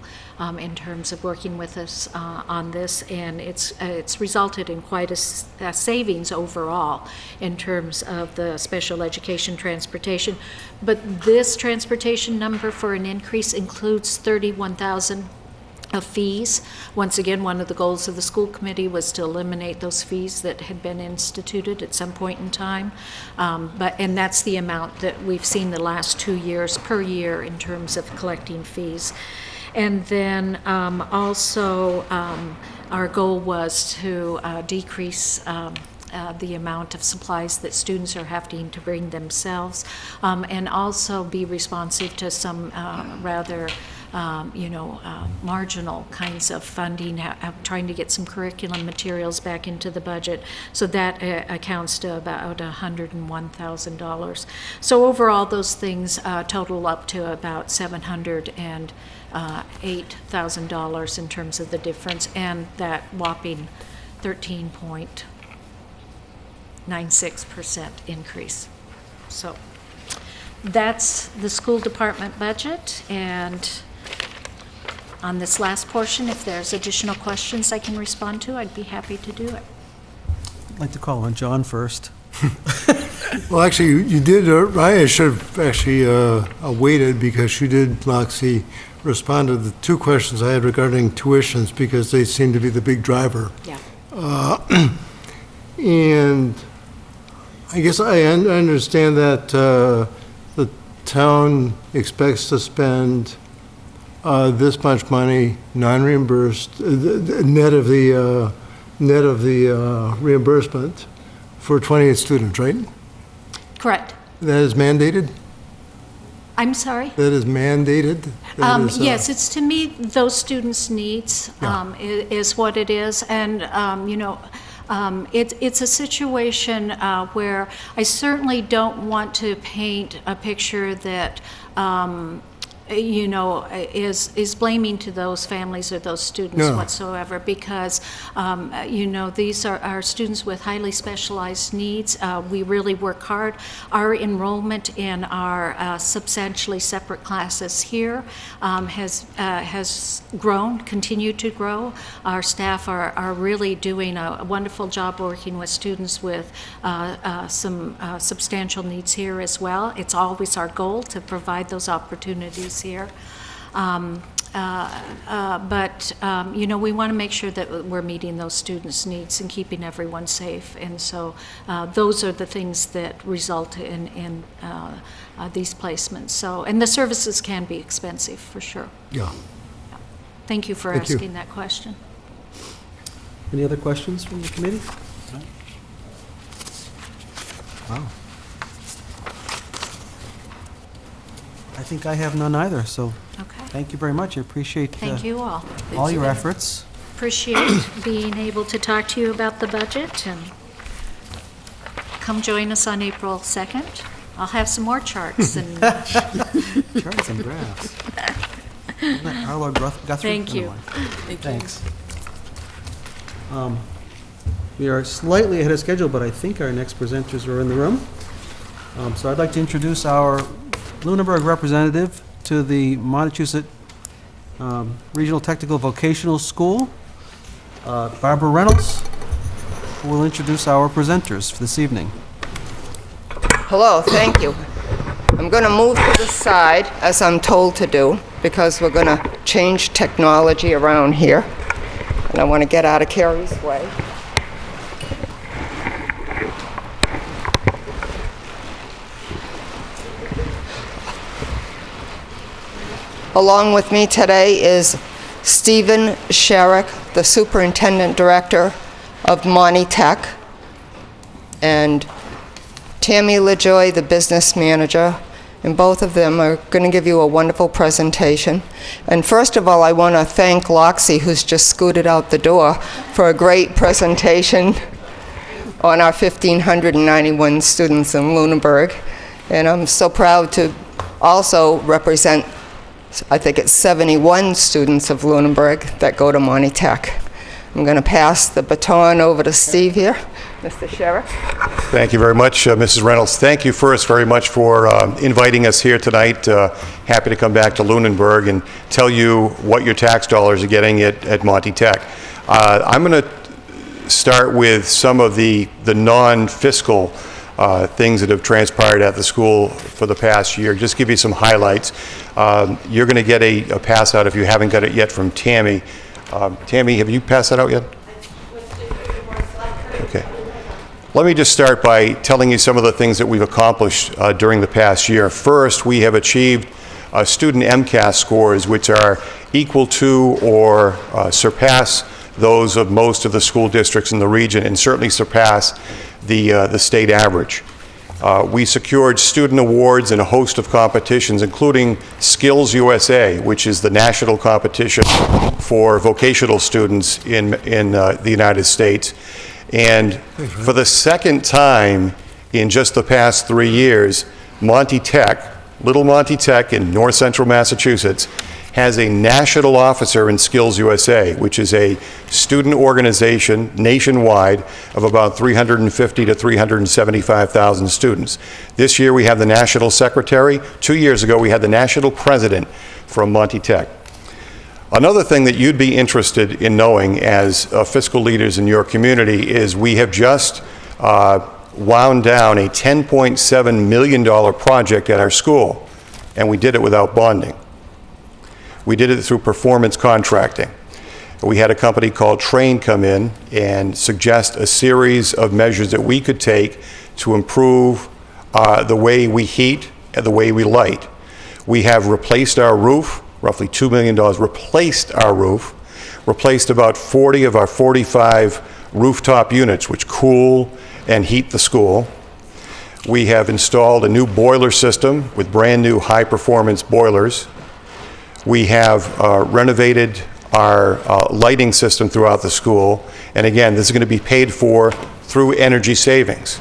in terms of working with us on this, and it's resulted in quite a savings overall in terms of the special education transportation. But this transportation number for an increase includes 31,000 of fees. Once again, one of the goals of the school committee was to eliminate those fees that had been instituted at some point in time. And that's the amount that we've seen the last 2 years per year in terms of collecting fees. And then also our goal was to decrease the amount of supplies that students are having to bring themselves, and also be responsive to some rather marginal kinds of funding, trying to get some curriculum materials back into the budget. So that accounts to about $101,000. So overall, those things total up to about $708,000 in terms of the difference, and that whopping 13.96% increase. So that's the school department budget, and on this last portion, if there's additional questions I can respond to, I'd be happy to do it. I'd like to call on John first. Well, actually, you did, I should have actually waited, because you did, Loxie, respond to the 2 questions I had regarding tuitions, because they seem to be the big driver. Yeah. And I guess I understand that the town expects to spend this much money non-reimbursed, net of the reimbursement for 28 students, right? Correct. That is mandated? I'm sorry? That is mandated? That is, Yes, it's to meet those students' needs, is what it is. And, it's a situation where I certainly don't want to paint a picture that is blaming to those families or those students whatsoever, because, these are students with highly specialized needs. We really work hard. Our enrollment in our substantially separate classes here has grown, continued to grow. Our staff are really doing a wonderful job working with students with some substantial needs here as well. It's always our goal to provide those opportunities here. We want to make sure that we're meeting those students' needs and keeping everyone safe. And so those are the things that result in these placements. So, and the services can be expensive, for sure. Yeah. Thank you for asking that question. Any other questions from the committee? Wow. I think I have none either, so Okay. thank you very much. I appreciate Thank you all. all your efforts. Appreciate being able to talk to you about the budget, and come join us on April 2nd. I'll have some more charts and Charts and graphs. Isn't that Arlo Guthrie? Thank you. Thanks. We are slightly ahead of schedule, but I think our next presenters are in the room. So I'd like to introduce our Lunenburg representative to the Montechusett Regional Technical Vocational School, Barbara Reynolds, who will introduce our presenters for this evening. Hello, thank you. I'm going to move to the side, as I'm told to do, because we're going to change technology around here. And I want to get out of Carrie's way. Along with me today is Stephen Sherrick, the Superintendent Director of Monty Tech, and Tammy LaJoy, the Business Manager, and both of them are going to give you a wonderful presentation. And first of all, I want to thank Loxie, who's just scooted out the door, for a great presentation on our 1,591 students in Lunenburg. And I'm so proud to also represent, I think it's 71 students of Lunenburg that go to Monty Tech. I'm going to pass the baton over to Steve here. Mr. Sheriff. Thank you very much, Mrs. Reynolds. Thank you first very much for inviting us here tonight. Happy to come back to Lunenburg and tell you what your tax dollars are getting at Monty Tech. I'm going to start with some of the non-fiscal things that have transpired at the school for the past year. Just give you some highlights. You're going to get a pass out if you haven't got it yet from Tammy. Tammy, have you passed that out yet? Okay. Let me just start by telling you some of the things that we've accomplished during the past year. First, we have achieved student MCAS scores which are equal to or surpass those of most of the school districts in the region, and certainly surpass the state average. We secured student awards in a host of competitions, including Skills USA, which is the national competition for vocational students in the United States. And for the second time in just the past 3 years, Monty Tech, Little Monty Tech in north central Massachusetts, has a national officer in Skills USA, which is a student organization nationwide of about 350 to 375,000 students. This year we have the national secretary. 2 years ago we had the national president from Monty Tech. Another thing that you'd be interested in knowing as fiscal leaders in your community is we have just wound down a $10.7 million project at our school, and we did it without bonding. We did it through performance contracting. We had a company called Train come in and suggest a series of measures that we could take to improve the way we heat and the way we light. We have replaced our roof, roughly $2 million, replaced our roof, replaced about 40 of our 45 rooftop units which cool and heat the school. We have installed a new boiler system with brand new high performance boilers. We have renovated our lighting system throughout the school, and again, this is going to be paid for through energy savings.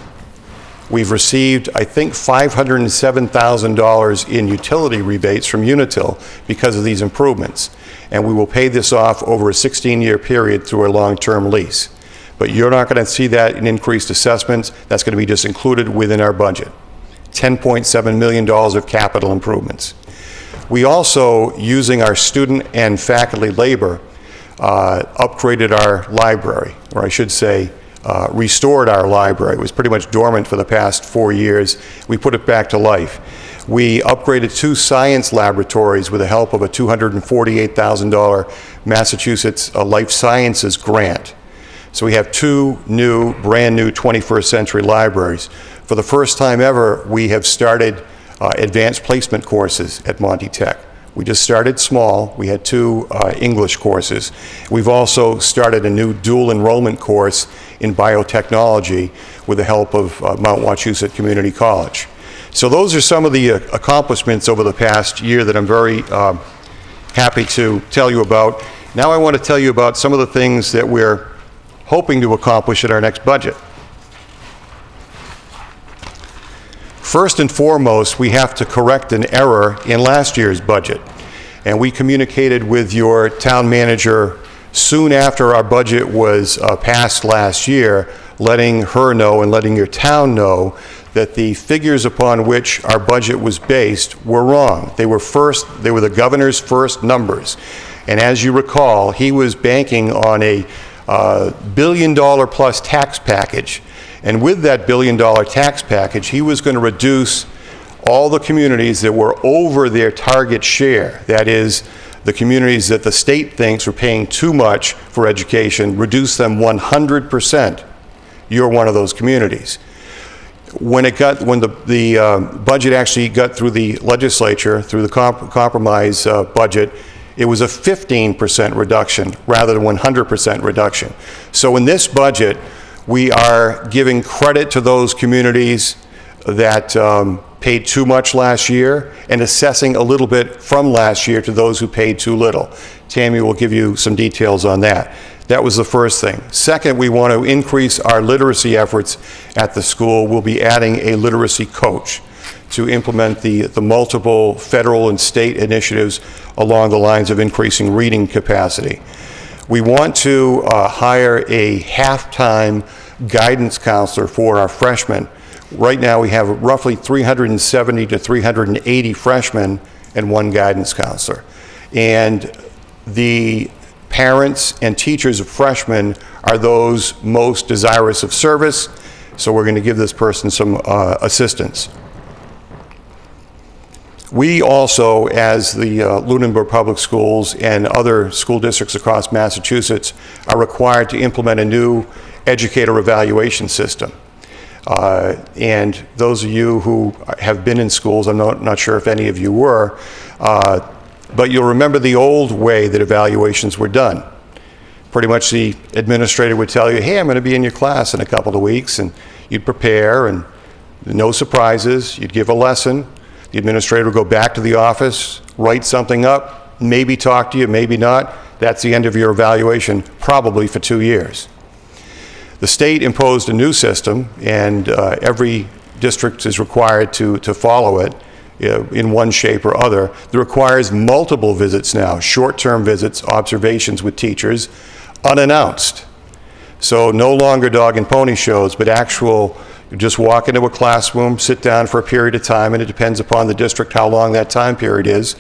We've received, I think, $507,000 in utility rebates from Unitil because of these improvements, and we will pay this off over a 16-year period through a long-term lease. But you're not going to see that in increased assessments. That's going to be just included within our budget. $10.7 million of capital improvements. We also, using our student and faculty labor, upgraded our library, or I should say, restored our library. It was pretty much dormant for the past 4 years. We put it back to life. We upgraded 2 science laboratories with the help of a $248,000 Massachusetts Life Sciences grant. So we have 2 new, brand new 21st century libraries. For the first time ever, we have started advanced placement courses at Monty Tech. We just started small. We had 2 English courses. We've also started a new dual enrollment course in biotechnology with the help of Mount Wachusett Community College. So those are some of the accomplishments over the past year that I'm very happy to tell you about. Now I want to tell you about some of the things that we're hoping to accomplish at our next budget. First and foremost, we have to correct an error in last year's budget. And we communicated with your town manager soon after our budget was passed last year, letting her know and letting your town know that the figures upon which our budget was based were wrong. They were the governor's first numbers. And as you recall, he was banking on a $1 billion plus tax package. And with that $1 billion tax package, he was going to reduce all the communities that were over their target share. That is, the communities that the state thinks were paying too much for education, reduce them 100%. You're one of those communities. when the budget actually got through the legislature, through the compromise budget, it was a 15% reduction rather than 100% reduction. So in this budget, we are giving credit to those communities that paid too much last year and assessing a little bit from last year to those who paid too little. Tammy will give you some details on that. That was the first thing. Second, we want to increase our literacy efforts at the school. We'll be adding a literacy coach to implement the multiple federal and state initiatives along the lines of increasing reading capacity. We want to hire a half-time guidance counselor for our freshmen. Right now, we have roughly 370 to 380 freshmen and one guidance counselor. And the parents and teachers of freshmen are those most desirous of service, so we're going to give this person some assistance. We also, as the Lunenburg Public Schools and other school districts across Massachusetts, are required to implement a new educator evaluation system. And those of you who have been in schools, I'm not sure if any of you were, but you'll remember the old way that evaluations were done. Pretty much the administrator would tell you, hey, I'm going to be in your class in a couple of weeks, and you'd prepare, and no surprises. You'd give a lesson. The administrator would go back to the office, write something up, maybe talk to you, maybe not. That's the end of your evaluation, probably for 2 years. The state imposed a new system, and every district is required to follow it in one shape or other. That requires multiple visits now, short-term visits, observations with teachers, unannounced. So no longer dog and pony shows, but actual, you just walk into a classroom, sit down for a period of time, and it depends upon the district how long that time period is.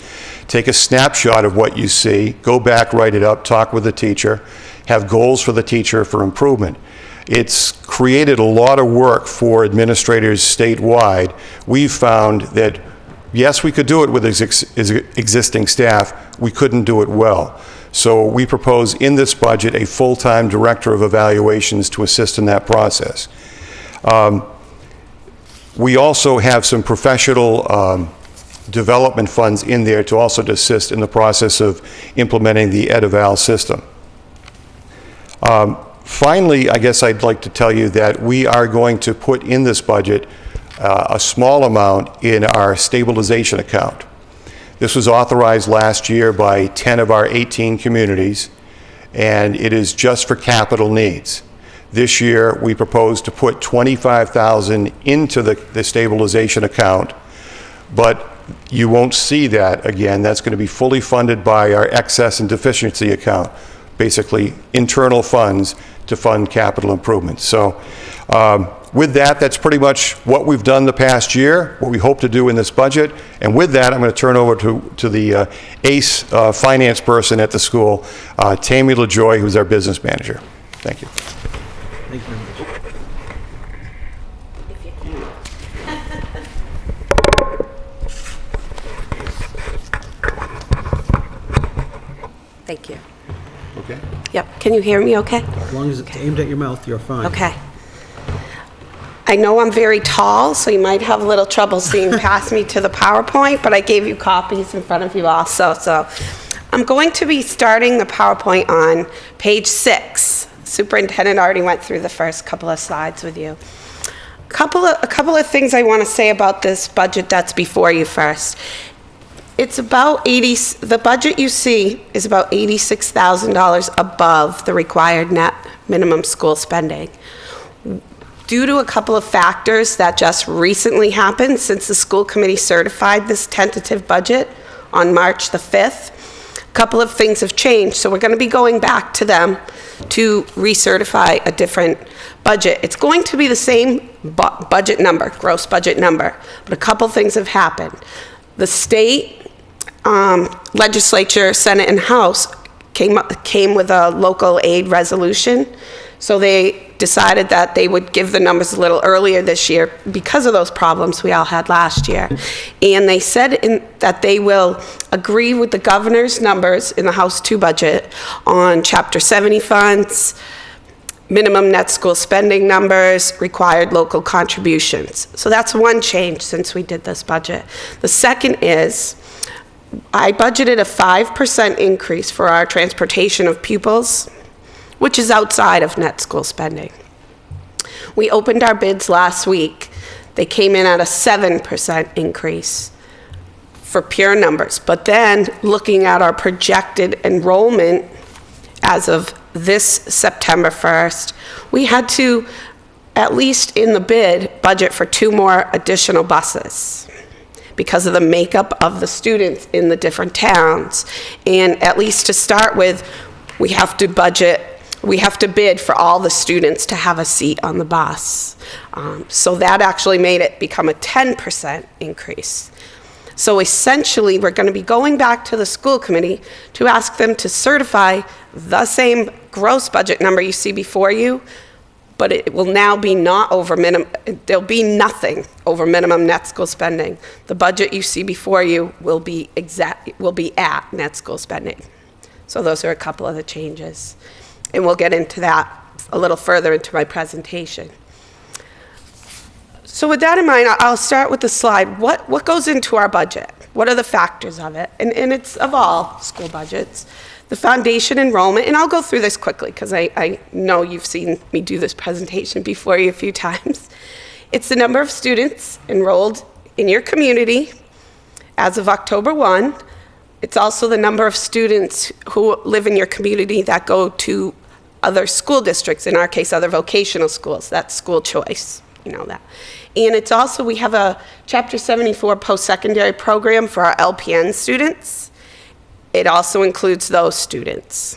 Take a snapshot of what you see, go back, write it up, talk with the teacher, have goals for the teacher for improvement. It's created a lot of work for administrators statewide. We've found that, yes, we could do it with existing staff. We couldn't do it well. So we propose in this budget a full-time director of evaluations to assist in that process. We also have some professional development funds in there to also assist in the process of implementing the EdEval system. Finally, I guess I'd like to tell you that we are going to put in this budget a small amount in our stabilization account. This was authorized last year by 10 of our 18 communities, and it is just for capital needs. This year, we propose to put $25,000 into the stabilization account, but you won't see that again. That's going to be fully funded by our excess and deficiency account, basically internal funds to fund capital improvements. So with that, that's pretty much what we've done the past year, what we hope to do in this budget. And with that, I'm going to turn over to the ACE finance person at the school, Tammy LaJoy, who's our business manager. Thank you. Thank you very much. Thank you. Okay. Yep. Can you hear me okay? As long as it's aimed at your mouth, you're fine. Okay. I know I'm very tall, so you might have a little trouble seeing past me to the PowerPoint, but I gave you copies in front of you also. So I'm going to be starting the PowerPoint on page 6. Superintendent already went through the first couple of slides with you. A couple of things I want to say about this budget that's before you first. It's about the budget you see is about $86,000 above the required net minimum school spending. Due to a couple of factors that just recently happened since the school committee certified this tentative budget on March the 5th, a couple of things have changed. So we're going to be going back to them to recertify a different budget. It's going to be the same budget number, gross budget number, but a couple things have happened. The state legislature, Senate and House came with a local aid resolution. So they decided that they would give the numbers a little earlier this year because of those problems we all had last year. And they said that they will agree with the governor's numbers in the House 2 budget on Chapter 70 funds minimum net school spending numbers, required local contributions. So that's one change since we did this budget. The second is, I budgeted a 5% increase for our transportation of pupils, which is outside of net school spending. We opened our bids last week. They came in at a 7% increase for pure numbers. But then, looking at our projected enrollment as of this September 1st, we had to, at least in the bid, budget for 2 more additional buses because of the makeup of the students in the different towns. And at least to start with, we have to bid for all the students to have a seat on the bus. So that actually made it become a 10% increase. So essentially, we're going to be going back to the school committee to ask them to certify the same gross budget number you see before you, but it will now be not over minimum, there'll be nothing over minimum net school spending. The budget you see before you will be at net school spending. So those are a couple of the changes. And we'll get into that a little further into my presentation. So with that in mind, I'll start with the slide. What goes into our budget? What are the factors of it? And it's of all school budgets. The foundation enrollment, and I'll go through this quickly because I know you've seen me do this presentation before you a few times. It's the number of students enrolled in your community as of October 1. It's also the number of students who live in your community that go to other school districts, in our case, other vocational schools. That's school choice, you know that. And it's also, we have a Chapter 74 post-secondary program for our LPN students. It also includes those students.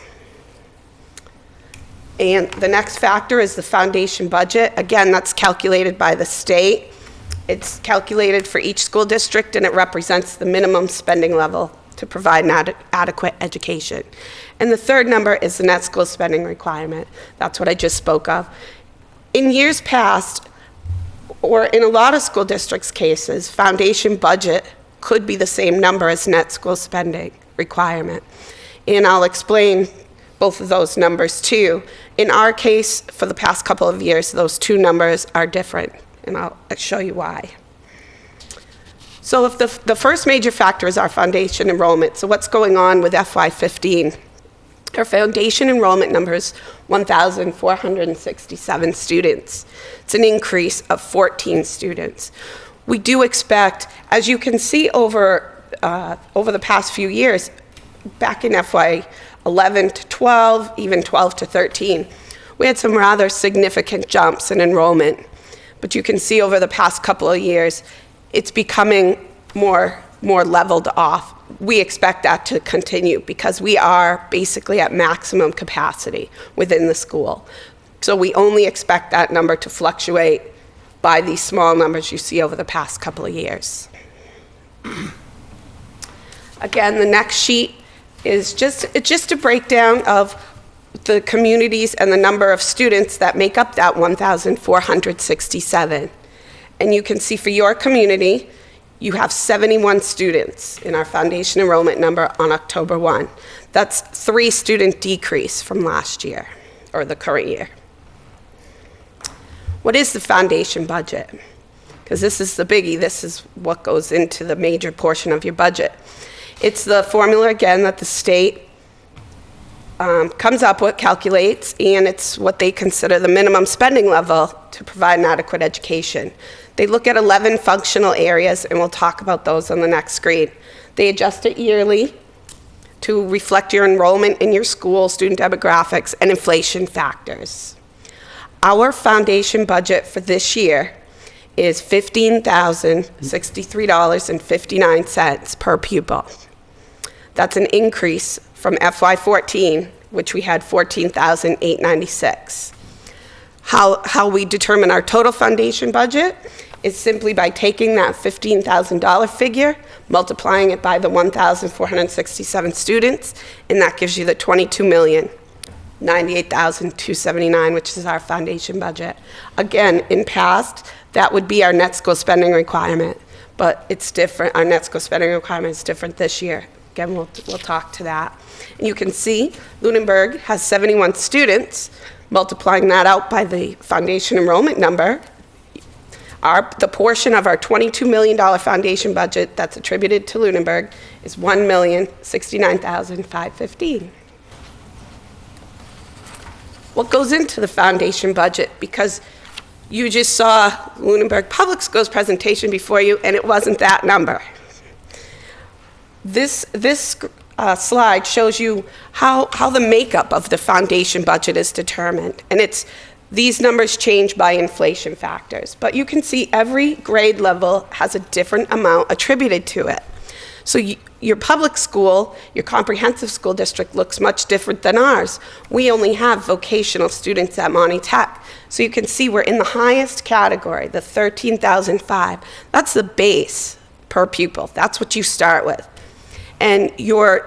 And the next factor is the foundation budget. Again, that's calculated by the state. It's calculated for each school district, and it represents the minimum spending level to provide an adequate education. And the third number is the net school spending requirement. That's what I just spoke of. In years past, or in a lot of school districts' cases, foundation budget could be the same number as net school spending requirement. And I'll explain both of those numbers too. In our case, for the past couple of years, those two numbers are different, and I'll show you why. So if the first major factor is our foundation enrollment. So what's going on with FY15? Our foundation enrollment number is 1,467 students. It's an increase of 14 students. We do expect, as you can see over the past few years, back in FY11 to 12, even 12 to 13, we had some rather significant jumps in enrollment. But you can see over the past couple of years, it's becoming more leveled off. We expect that to continue because we are basically at maximum capacity within the school. So we only expect that number to fluctuate by these small numbers you see over the past couple of years. Again, the next sheet is just a breakdown of the communities and the number of students that make up that 1,467. And you can see for your community, you have 71 students in our foundation enrollment number on October 1. That's 3 student decrease from last year, or the current year. What is the foundation budget? Because this is the biggie. This is what goes into the major portion of your budget. It's the formula, again, that the state comes up with, calculates, and it's what they consider the minimum spending level to provide an adequate education. They look at 11 functional areas, and we'll talk about those on the next screen. They adjust it yearly to reflect your enrollment in your school, student demographics, and inflation factors. Our foundation budget for this year is $15,063.59 per pupil. That's an increase from FY14, which we had $14,896. How we determine our total foundation budget is simply by taking that $15,000 figure, multiplying it by the 1,467 students, and that gives you the $22,098,279, which is our foundation budget. Again, in past, that would be our net school spending requirement, but it's different. Our net school spending requirement is different this year. Again, we'll talk to that. And you can see Lunenburg has 71 students, Multiplying that out by the foundation enrollment number, the portion of our $22 million foundation budget that's attributed to Lunenburg is $1,069,515. What goes into the foundation budget? Because you just saw Lunenburg Public Schools presentation before you, and it wasn't that number. This slide shows you how the makeup of the foundation budget is determined, and these numbers change by inflation factors, but you can see every grade level has a different amount attributed to it. So your public school, your comprehensive school district looks much different than ours. We only have vocational students at Monty Tech. So you can see we're in the highest category, the 13,005. That's the base per pupil. That's what you start with. And your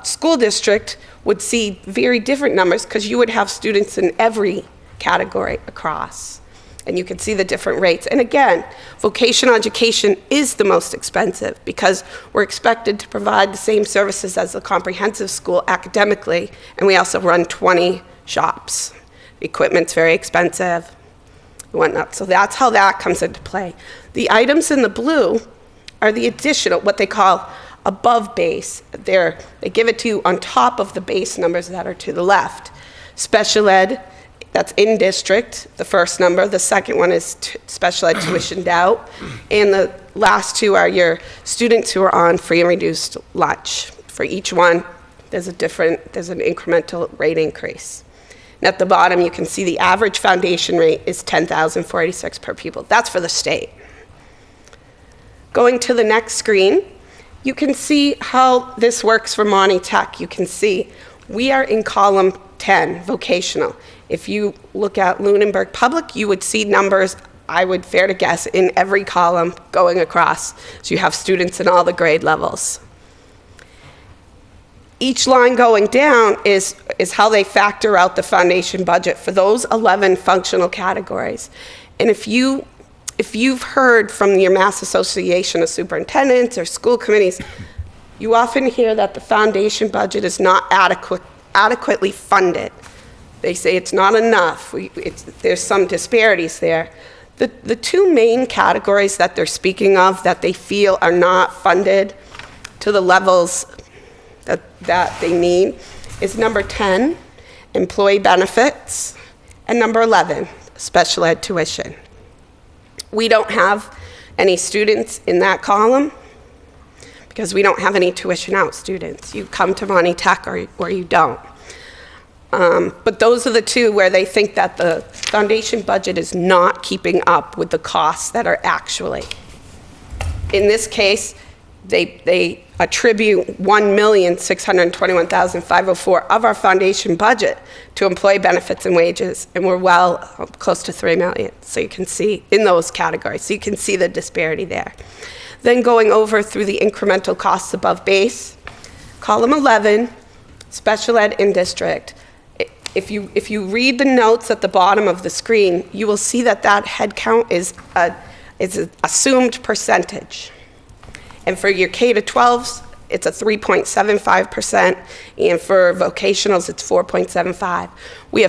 school district would see very different numbers because you would have students in every category across. And you can see the different rates. And again, vocational education is the most expensive because we're expected to provide the same services as the comprehensive school academically, and we also run 20 shops. The equipment's very expensive and whatnot. So that's how that comes into play. The items in the blue are the additional, what they call above base. They give it to you on top of the base numbers that are to the left. Special ed, that's in district, the first number. The second one is special ed tuitioned out. And the last two are your students who are on free and reduced lunch. For each one, there's an incremental rate increase. And at the bottom, you can see the average foundation rate is $10,486 per pupil. That's for the state. Going to the next screen, you can see how this works for Monty Tech. You can see we are in column 10, vocational. If you look at Lunenburg Public, you would see numbers, I would fair to guess, in every column going across. So you have students in all the grade levels. Each line going down is how they factor out the foundation budget for those 11 functional categories. And if you've heard from your Mass Association of Superintendents or school committees, you often hear that the foundation budget is not adequately funded. They say it's not enough. There's some disparities there. The two main categories that they're speaking of that they feel are not funded to the levels that they need is number 10, employee benefits, and number 11, special ed tuition. We don't have any students in that column because we don't have any tuition out students. You come to Monty Tech or you don't. But those are the two where they think that the foundation budget is not keeping up with the costs that are actually. In this case, they attribute $1,621,504 of our foundation budget to employee benefits and wages, and we're well close to $3 million. So you can see in those categories, so you can see the disparity there. Then going over through the incremental costs above base, column 11, special ed in district. If you read the notes at the bottom of the screen, you will see that head count is an assumed percentage. And for your K to 12s, it's a 3.75%, and for vocationals, it's 4.75. We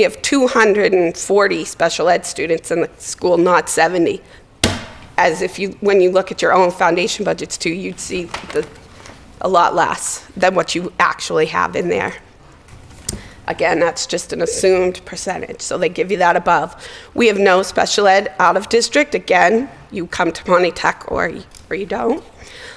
have 240 special ed students in the school, not 70. As when you look at your own foundation budgets too, you'd see a lot less than what you actually have in there. Again, that's just an assumed percentage, so they give you that above. We have no special ed out of district. Again, you come to Monty Tech or you don't.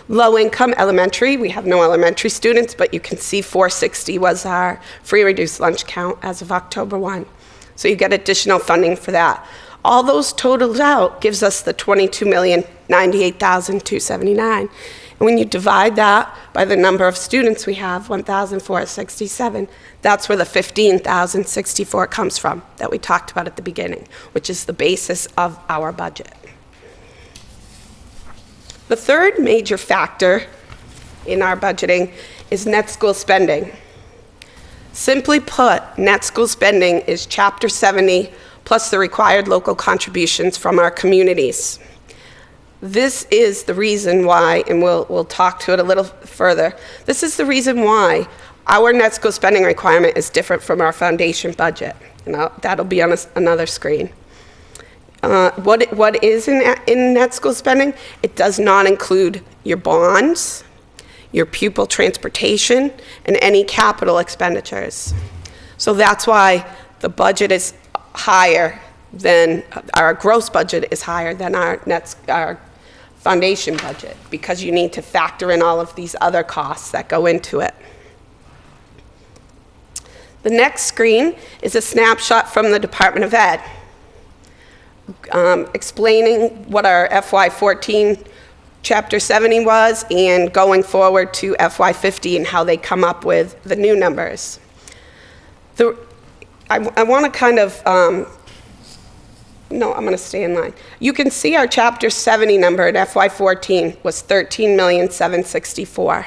Low income elementary, we have no elementary students, but you can see 460 was our free reduced lunch count as of October 1. So you get additional funding for that. All those totaled out gives us the $22,098,279. And when you divide that by the number of students we have, 1,467, that's where the 15,064 comes from that we talked about at the beginning, which is the basis of our budget. The third major factor in our budgeting is net school spending. Simply put, net school spending is Chapter 70 plus the required local contributions from our communities. This is the reason why, and we'll talk to it a little further, this is the reason why Our net school spending requirement is different from our foundation budget. That'll be on another screen. What is in net school spending? It does not include your bonds, your pupil transportation, and any capital expenditures. So that's why the budget is higher than, our gross budget is higher than our foundation budget, because you need to factor in all of these other costs that go into it. The next screen is a snapshot from the Department of Ed, explaining what our FY14 Chapter 70 was, and going forward to FY50 and how they come up with the new numbers. I want to kind of, no, I'm going to stay in line. You can see our Chapter 70 number at FY14 was $13,764,000.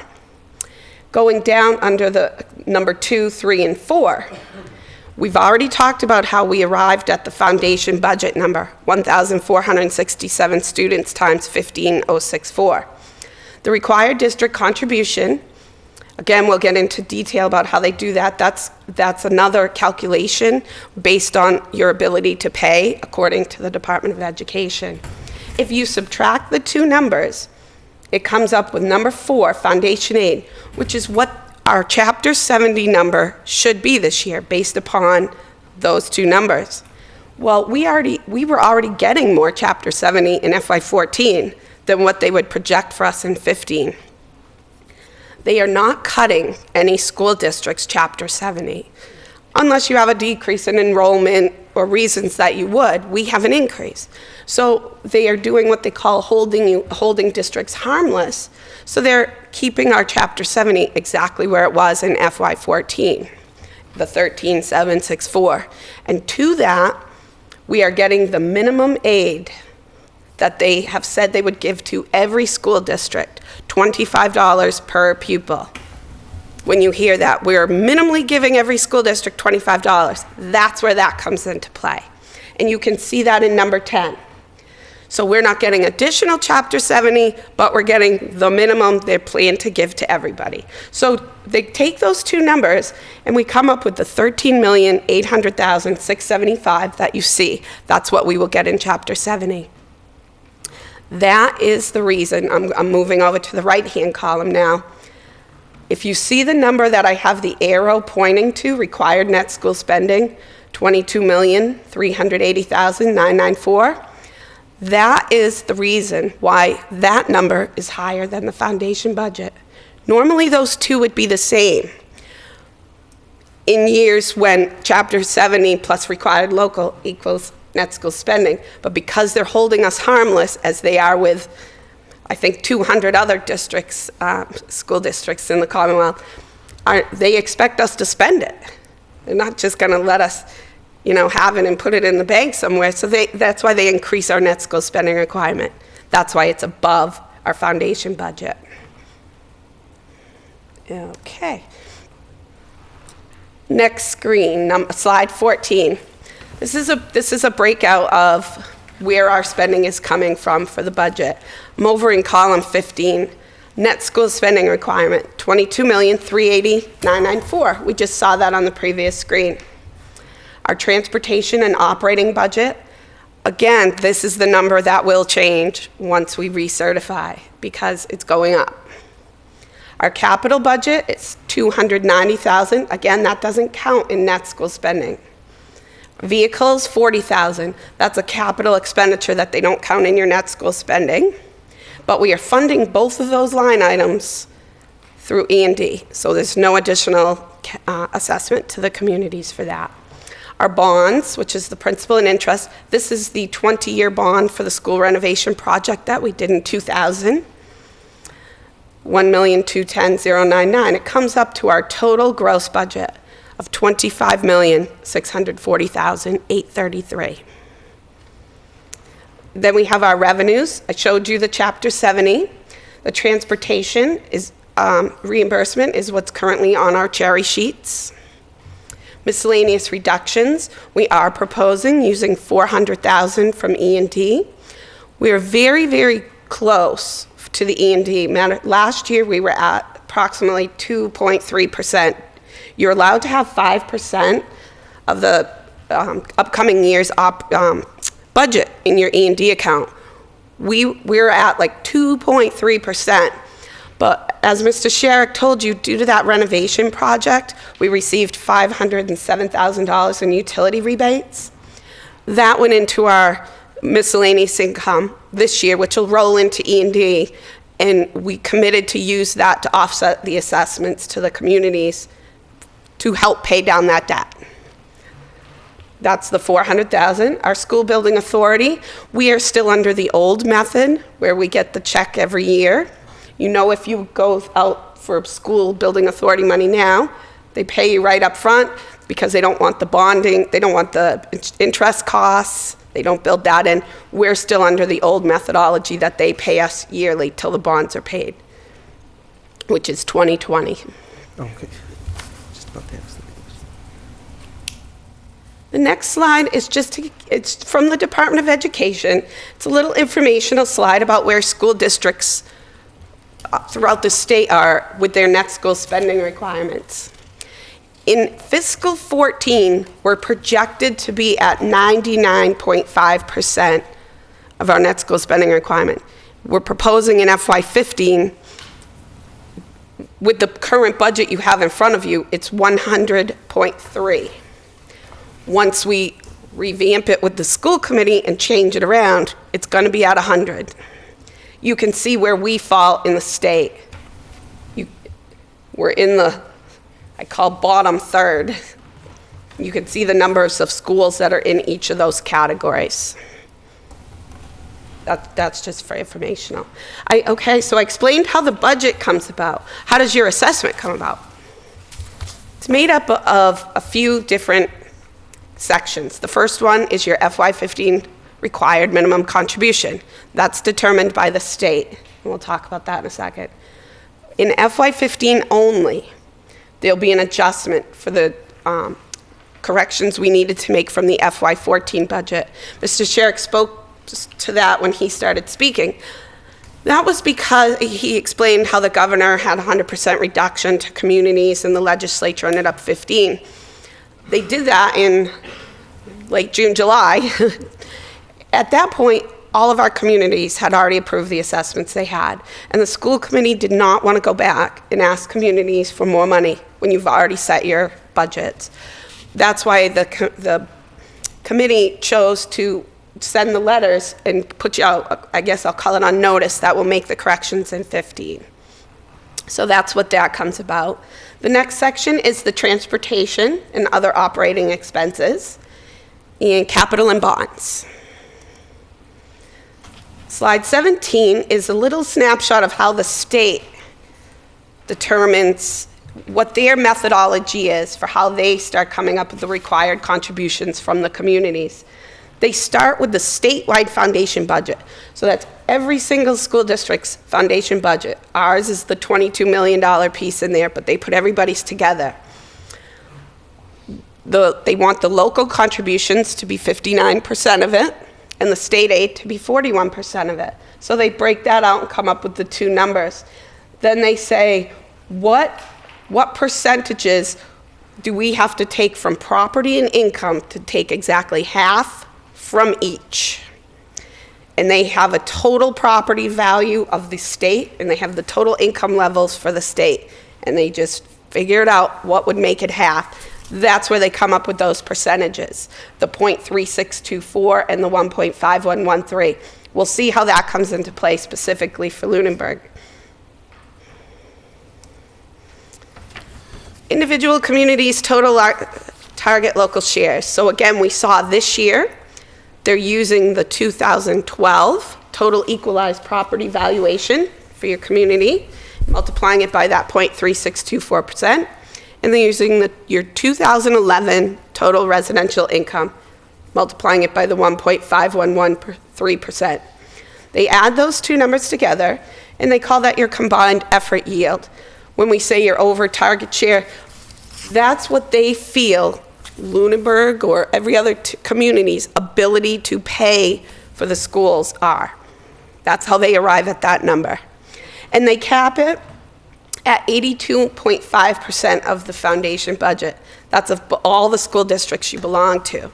Going down under the number 2, 3, and 4, we've already talked about how we arrived at the foundation budget number, 1,467 students times 15,064. The required district contribution, again, we'll get into detail about how they do that. That's another calculation based on your ability to pay according to the Department of Education. If you subtract the two numbers, it comes up with number 4, foundation aid, which is what our Chapter 70 number should be this year based upon those two numbers. Well, we were already getting more Chapter 70 in FY14 than what they would project for us in 15. They are not cutting any school district's Chapter 70. Unless you have a decrease in enrollment or reasons that you would, we have an increase. So they are doing what they call holding districts harmless. So they're keeping our Chapter 70 exactly where it was in FY14, the 13,764. And to that, we are getting the minimum aid that they have said they would give to every school district, $25 per pupil. When you hear that, we're minimally giving every school district $25. That's where that comes into play. And you can see that in number 10. So we're not getting additional Chapter 70, but we're getting the minimum they plan to give to everybody. So they take those two numbers, and we come up with the $13,800,675 that you see. That's what we will get in Chapter 70. That is the reason, I'm moving over to the right-hand column now. If you see the number that I have the arrow pointing to, required net school spending, $22,380,994, that is the reason why that number is higher than the foundation budget. Normally those two would be the same in years when Chapter 70 plus required local equals net school spending, but because they're holding us harmless, as they are with, I think, 200 other districts, school districts in the Commonwealth, they expect us to spend it. They're not just going to let us, have it and put it in the bank somewhere. So that's why they increase our net school spending requirement. That's why it's above our foundation budget. Okay. Next screen, slide 14. This is a breakout of where our spending is coming from for the budget. I'm over in column 15. Net school spending requirement, $22,380,994. We just saw that on the previous screen. Our transportation and operating budget, again, this is the number that will change once we recertify because it's going up. Our capital budget is $290,000. Again, that doesn't count in net school spending. Vehicles, $40,000. That's a capital expenditure that they don't count in your net school spending. But we are funding both of those line items through E&D, so there's no additional assessment to the communities for that. Our bonds, which is the principal and interest, this is the 20-year bond for the school renovation project that we did in 2000, $1,210,099. It comes up to our total gross budget of $25,640,833. Then we have our revenues. I showed you the Chapter 70. The transportation is reimbursement is what's currently on our cherry sheets. Miscellaneous reductions, we are proposing using $400,000 from E&D. We are very, very close to the E&D. Last year we were at approximately 2.3% You're allowed to have 5% of the upcoming year's budget in your E&D account. We're at like 2.3%. But as Mr. Sherrick told you, due to that renovation project, we received $507,000 in utility rebates. That went into our miscellaneous income this year, which will roll into E&D, and we committed to use that to offset the assessments to the communities to help pay down that debt. That's the $400,000. Our school building authority, we are still under the old method where we get the check every year. You know, if you go out for school building authority money now, they pay you right up front because they don't want the bonding, they don't want the interest costs, they don't build that in. We're still under the old methodology that they pay us yearly till the bonds are paid, which is 2020. Okay. Just about to ask the question. The next slide is it's from the Department of Education. It's a little informational slide about where school districts throughout the state are with their net school spending requirements. In fiscal 14, we're projected to be at 99.5% of our net school spending requirement. We're proposing in FY 15, with the current budget you have in front of you, it's 100.3. Once we revamp it with the school committee and change it around, it's going to be at 100. You can see where we fall in the state. We're in the, I call bottom third. You can see the numbers of schools that are in each of those categories. That's just for informational. Okay, so I explained how the budget comes about. How does your assessment come about? It's made up of a few different sections. The first one is your FY15 required minimum contribution. That's determined by the state. And we'll talk about that in a second. In FY15 only, there'll be an adjustment for the corrections we needed to make from the FY14 budget. Mr. Sherrick spoke to that when he started speaking. That was because he explained how the governor had 100% reduction to communities and the legislature ended up 15. They did that in late June, July. At that point, all of our communities had already approved the assessments they had, and the school committee did not want to go back and ask communities for more money when you've already set your budgets. That's why the committee chose to send the letters and put you out, I guess I'll call it on notice, that will make the corrections in 15. So that's what that comes about. The next section is the transportation and other operating expenses and capital and bonds. Slide 17 is a little snapshot of how the state determines what their methodology is for how they start coming up with the required contributions from the communities. They start with the statewide foundation budget. So that's every single school district's foundation budget. Ours is the $22 million piece in there, but they put everybody's together. They want the local contributions to be 59% of it, and the state aid to be 41% of it. So they break that out and come up with the two numbers. Then they say, what percentages do we have to take from property and income to take exactly half from each? And they have a total property value of the state, and they have the total income levels for the state. And they just figured out what would make it half. That's where they come up with those percentages, the 0.3624 and the 1.5113. We'll see how that comes into play specifically for Lunenburg. Individual communities' total target local shares. So again, we saw this year, they're using the 2012 total equalized property valuation for your community, multiplying it by that 0.3624%. And they're using your 2011 total residential income, multiplying it by the 1.5113%. They add those two numbers together, and they call that your combined effort yield. When we say you're over target share, that's what they feel Lunenburg or every other community's ability to pay for the schools are. That's how they arrive at that number. And they cap it at 82.5% of the foundation budget. That's of all the school districts you belong to.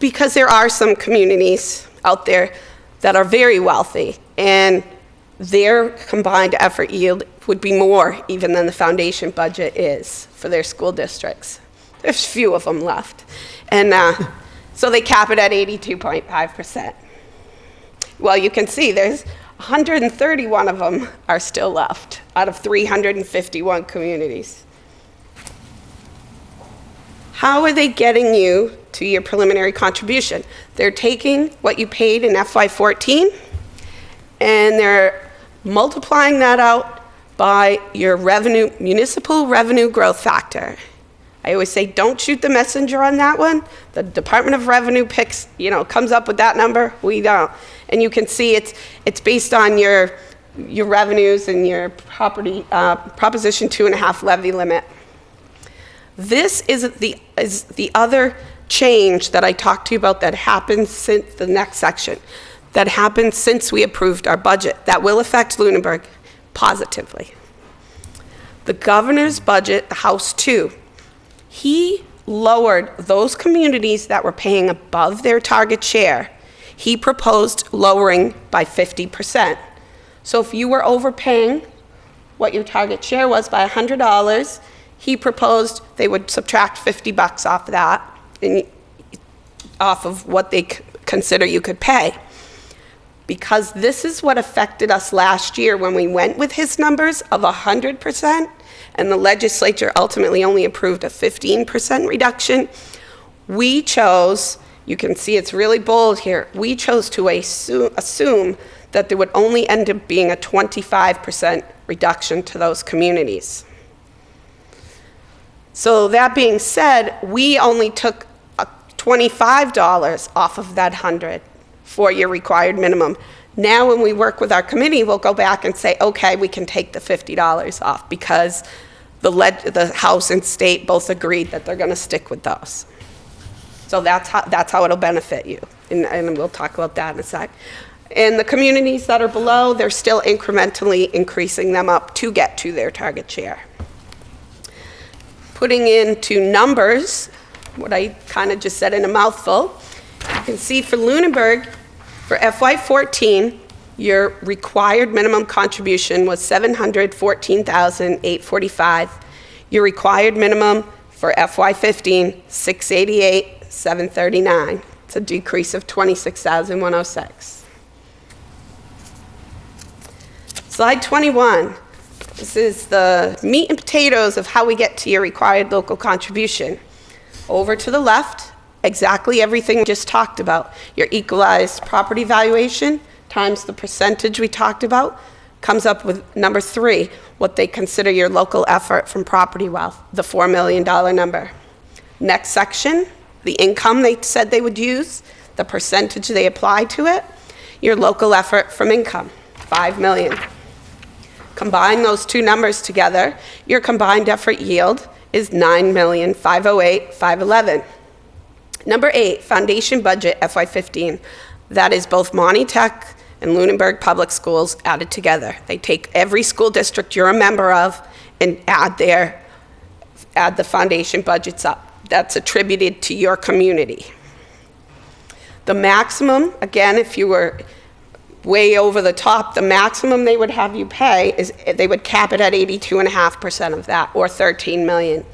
Because there are some communities out there that are very wealthy, and their combined effort yield would be more even than the foundation budget is for their school districts. There's few of them left. And so they cap it at 82.5%. Well, you can see there's 131 of them are still left out of 351 communities. How are they getting you to your preliminary contribution? They're taking what you paid in FY14 and they're multiplying that out by your revenue, municipal revenue growth factor. I always say, don't shoot the messenger on that one. The Department of Revenue picks, comes up with that number. We don't. And you can see it's based on your revenues and your property Proposition 2.5 levy limit. This is the other change that I talked to you about that happened since the next section, that happened since we approved our budget, that will affect Lunenburg positively. The governor's budget, the House 2, he lowered those communities that were paying above their target share. He proposed lowering by 50%. So if you were overpaying what your target share was by $100, he proposed they would subtract $50 off of that, off of what they consider you could pay. Because this is what affected us last year when we went with his numbers of 100%, and the legislature ultimately only approved a 15% reduction. We chose, you can see it's really bold here, we chose to assume that there would only end up being a 25% reduction to those communities. So that being said, we only took $25 off of that 100 for your required minimum. Now when we work with our committee, we'll go back and say, okay, we can take the $50 off because the House and state both agreed that they're going to stick with those. So that's how it'll benefit you, and we'll talk about that in a sec. And the communities that are below, they're still incrementally increasing them up to get to their target share. Putting into numbers, what I kind of just said in a mouthful, you can see for Lunenburg, for FY14, your required minimum contribution was $714,845. Your required minimum for FY15, $688,739. It's a decrease of $26,106. Slide 21. This is the meat and potatoes of how we get to your required local contribution. Over to the left, exactly everything we just talked about. Your equalized property valuation times the percentage we talked about comes up with number 3, what they consider your local effort from property wealth, the $4 million number. Next section, the income they said they would use, the percentage they apply to it, your local effort from income, $5 million. Combine those two numbers together, your combined effort yield is $9,508,511. Number 8, foundation budget FY15. That is both Monty Tech and Lunenburg Public Schools added together. They take every school district you're a member of and add the foundation budgets up. That's attributed to your community. The maximum, again, if you were way over the top, the maximum they would have you pay is they would cap it at 82.5% of that, or $13 million.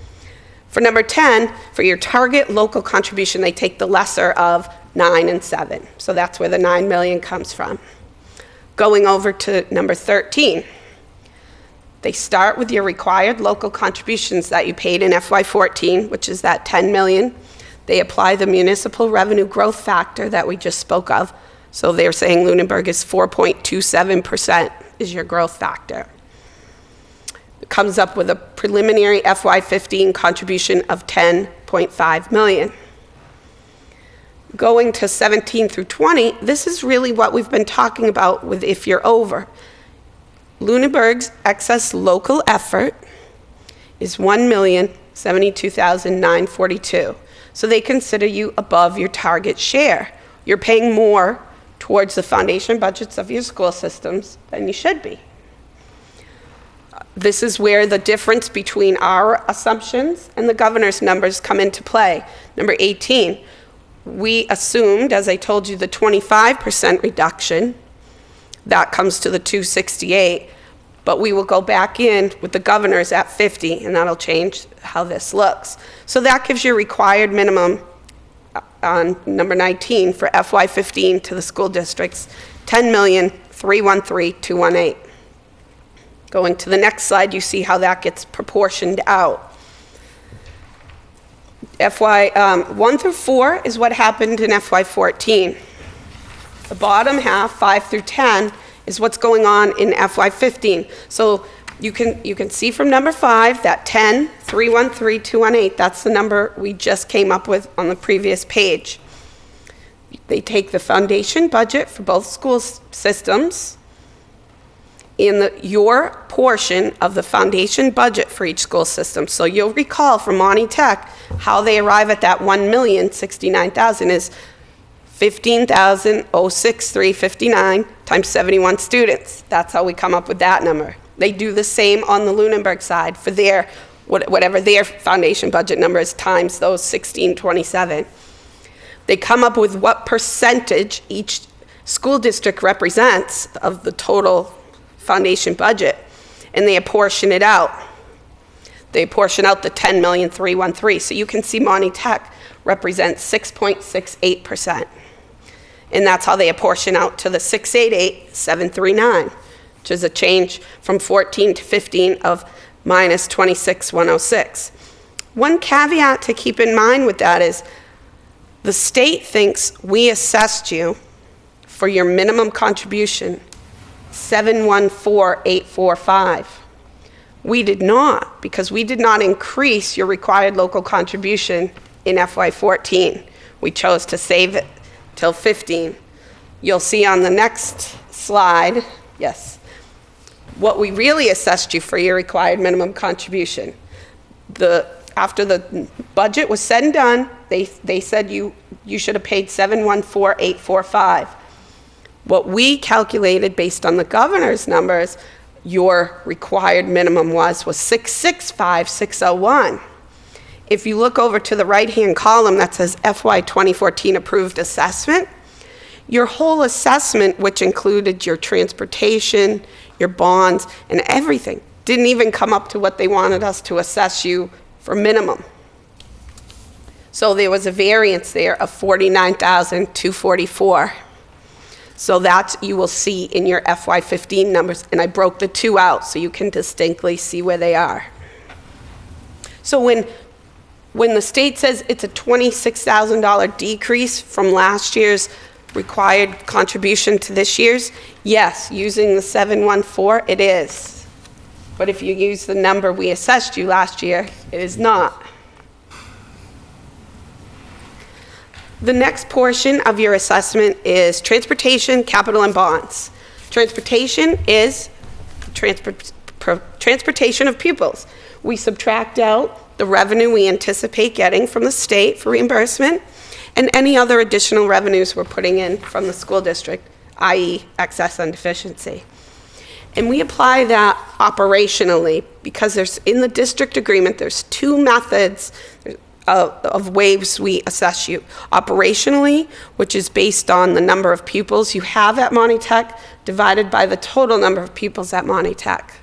For number 10, for your target local contribution, they take the lesser of 9 and 7. So that's where the $9 million comes from. Going over to number 13, they start with your required local contributions that you paid in FY14, which is that $10 million. They apply the municipal revenue growth factor that we just spoke of. So they're saying Lunenburg is 4.27% is your growth factor. It comes up with a preliminary FY15 contribution of $10.5 million. Going to 17 through 20, this is really what we've been talking about with if you're over. Lunenburg's excess local effort is $1,072,942. So they consider you above your target share. You're paying more towards the foundation budgets of your school systems than you should be. This is where the difference between our assumptions and the governor's numbers come into play. Number 18, we assumed, as I told you, the 25% reduction. That comes to the 268, but we will go back in with the governor's at 50, and that'll change how this looks. So that gives you required minimum on number 19 for FY15 to the school districts, $10,313,218. Going to the next slide, you see how that gets proportioned out. FY1 through 4 is what happened in FY14. The bottom half, 5 through 10, is what's going on in FY15. So you can see from number 5 that 10,313,218, that's the number we just came up with on the previous page. They take the foundation budget for both school systems in your portion of the foundation budget for each school system. So you'll recall from Monty Tech how they arrive at that 1,069,000 is 15,063.59 times 71 students. That's how we come up with that number. They do the same on the Lunenburg side for their, whatever their foundation budget number is, times those 1627. They come up with what percentage each school district represents of the total foundation budget, and they apportion it out. They apportion out the 10,313,000. So you can see Monty Tech represents 6.68%. And that's how they apportion out to the 688,739, which is a change from 14 to 15 of minus 26,106. One caveat to keep in mind with that is the state thinks we assessed you for your minimum contribution, 714,845. We did not, because we did not increase your required local contribution in FY14. We chose to save it till 15. You'll see on the next slide, yes, what we really assessed you for your required minimum contribution. After the budget was said and done, they said you should have paid 714,845. What we calculated based on the governor's numbers, your required minimum was 665,601. If you look over to the right-hand column that says FY 2014 approved assessment, your whole assessment, which included your transportation, your bonds, and everything, didn't even come up to what they wanted us to assess you for minimum. So there was a variance there of 49,244. So that you will see in your FY15 numbers, and I broke the two out so you can distinctly see where they are. So when the state says it's a $26,000 decrease from last year's required contribution to this year's, yes, using the 714, it is. But if you use the number we assessed you last year, it is not. The next portion of your assessment is transportation, capital, and bonds. Transportation is transportation of pupils. We subtract out the revenue we anticipate getting from the state for reimbursement and any other additional revenues we're putting in from the school district, i.e. excess and deficiency. And we apply that operationally because in the district agreement, there's two methods of ways we assess you. Operationally, which is based on the number of pupils you have at Monty Tech divided by the total number of pupils at Monty Tech.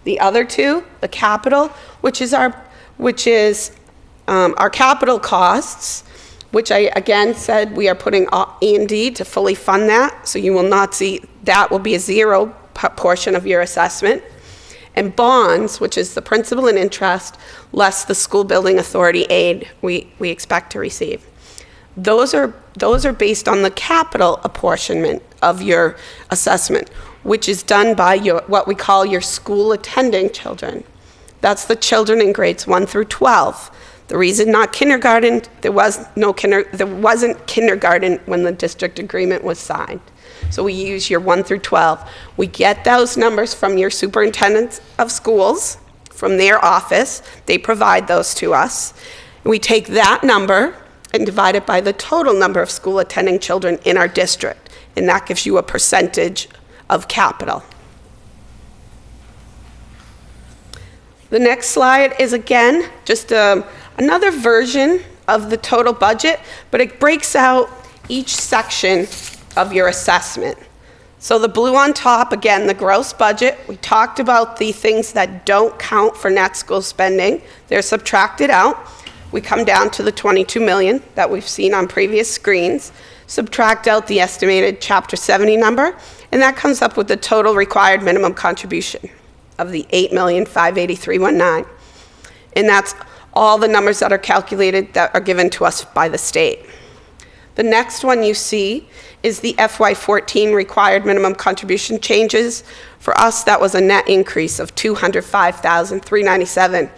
The other two, the capital, which is our capital costs, which I again said we are putting E&D to fully fund that, so you will not see that will be a zero portion of your assessment. And bonds, which is the principal and interest, less the school building authority aid we expect to receive. Those are based on the capital apportionment of your assessment, which is done by what we call your school attending children. That's the children in grades 1 through 12. The reason not kindergarten, there wasn't kindergarten when the district agreement was signed. So we use your 1 through 12. We get those numbers from your superintendents of schools, from their office. They provide those to us. We take that number and divide it by the total number of school attending children in our district, and that gives you a percentage of capital. The next slide is, again, just another version of the total budget, but it breaks out each section of your assessment. So the blue on top, again, the gross budget. We talked about the things that don't count for net school spending. They're subtracted out. We come down to the 22 million that we've seen on previous screens, subtract out the estimated Chapter 70 number, and that comes up with the total required minimum contribution of the 8,583,19. And that's all the numbers that are calculated that are given to us by the state. The next one you see is the FY14 required minimum contribution changes. For us, that was a net increase of $205,397.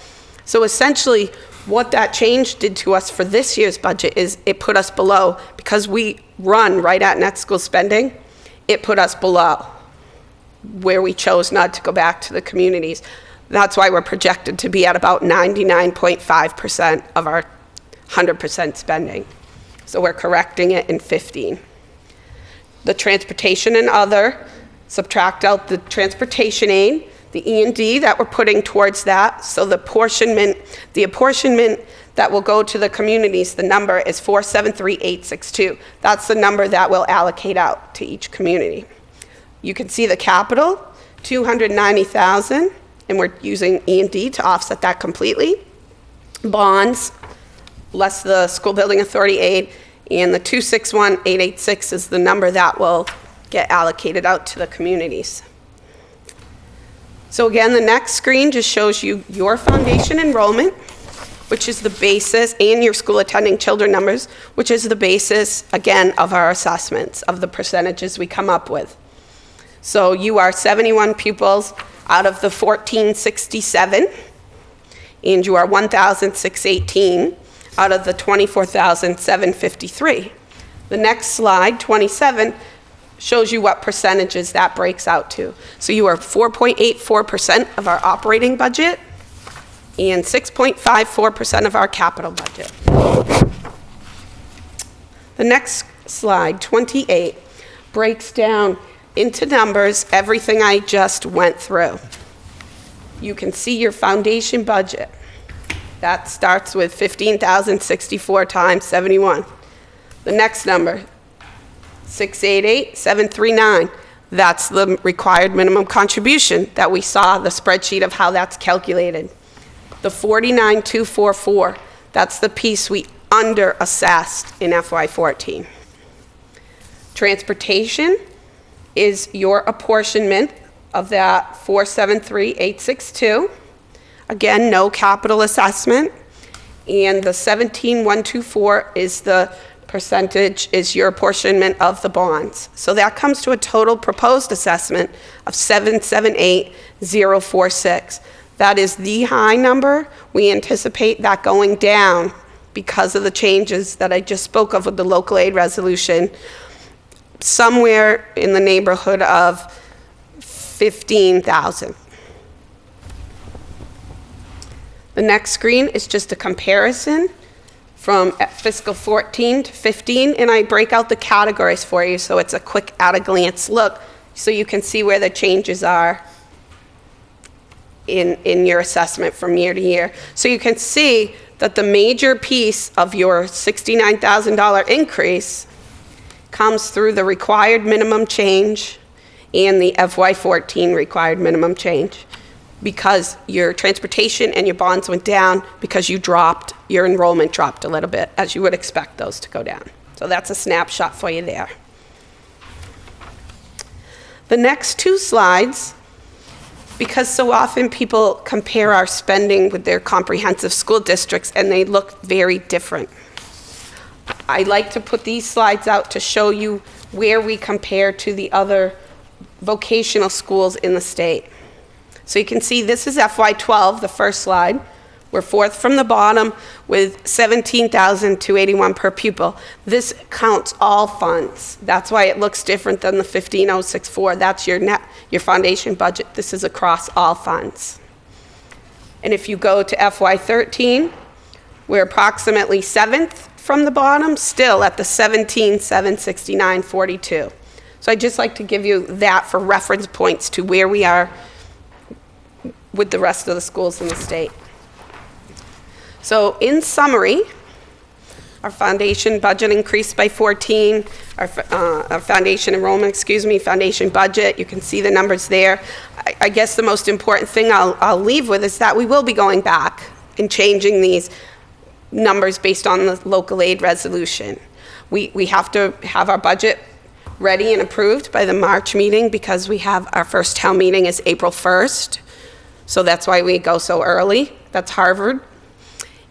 So essentially, what that change did to us for this year's budget is it put us below, because we run right at net school spending, it put us below where we chose not to go back to the communities. That's why we're projected to be at about 99.5% of our 100% spending. So we're correcting it in 15. The transportation and other, subtract out the transportation aid, the E&D that we're putting towards that. So the apportionment that will go to the communities, the number is 473,862. That's the number that will allocate out to each community. You can see the capital, 290,000, and we're using E&D to offset that completely. Bonds, less the school building authority aid, and the 261,886 is the number that will get allocated out to the communities. So again, the next screen just shows you your foundation enrollment, which is the basis, and your school attending children numbers, which is the basis, again, of our assessments, of the percentages we come up with. So you are 71 pupils out of the 1,467, and you are 1,618 out of the 24,753. The next slide, 27, shows you what percentages that breaks out to. So you are 4.84% of our operating budget and 6.54% of our capital budget. The next slide, 28, breaks down into numbers everything I just went through. You can see your foundation budget. That starts with 15,064 times 71. The next number, 688,739. That's the required minimum contribution that we saw, the spreadsheet of how that's calculated. The 49,244, that's the piece we under-assessed in FY14. Transportation is your apportionment of that 473,862. Again, no capital assessment. And the 17,124 is the percentage, is your apportionment of the bonds. So that comes to a total proposed assessment of 778,046. That is the high number. We anticipate that going down because of the changes that I just spoke of with the local aid resolution, somewhere in the neighborhood of 15,000. The next screen is just a comparison from fiscal 14 to 15, and I break out the categories for you so it's a quick at-a-glance look so you can see where the changes are in your assessment from year to year. So you can see that the major piece of your $69,000 increase comes through the required minimum change and the FY14 required minimum change, because your transportation and your bonds went down because your enrollment dropped a little bit, as you would expect those to go down. So that's a snapshot for you there. The next two slides, because so often people compare our spending with their comprehensive school districts and they look very different. I like to put these slides out to show you where we compare to the other vocational schools in the state. So you can see this is FY12, the first slide. We're fourth from the bottom with 17,281 per pupil. This counts all funds. That's why it looks different than the 15,064. That's your foundation budget. This is across all funds. And if you go to FY13, we're approximately seventh from the bottom, still at the 17,769.42. So I'd just like to give you that for reference points to where we are with the rest of the schools in the state. So in summary, our foundation budget increased by 14, our foundation enrollment, foundation budget, you can see the numbers there. I guess the most important thing I'll leave with is that we will be going back and changing these numbers based on the local aid resolution. We have to have our budget ready and approved by the March meeting because we have our first town meeting is April 1st. So that's why we go so early. That's Harvard.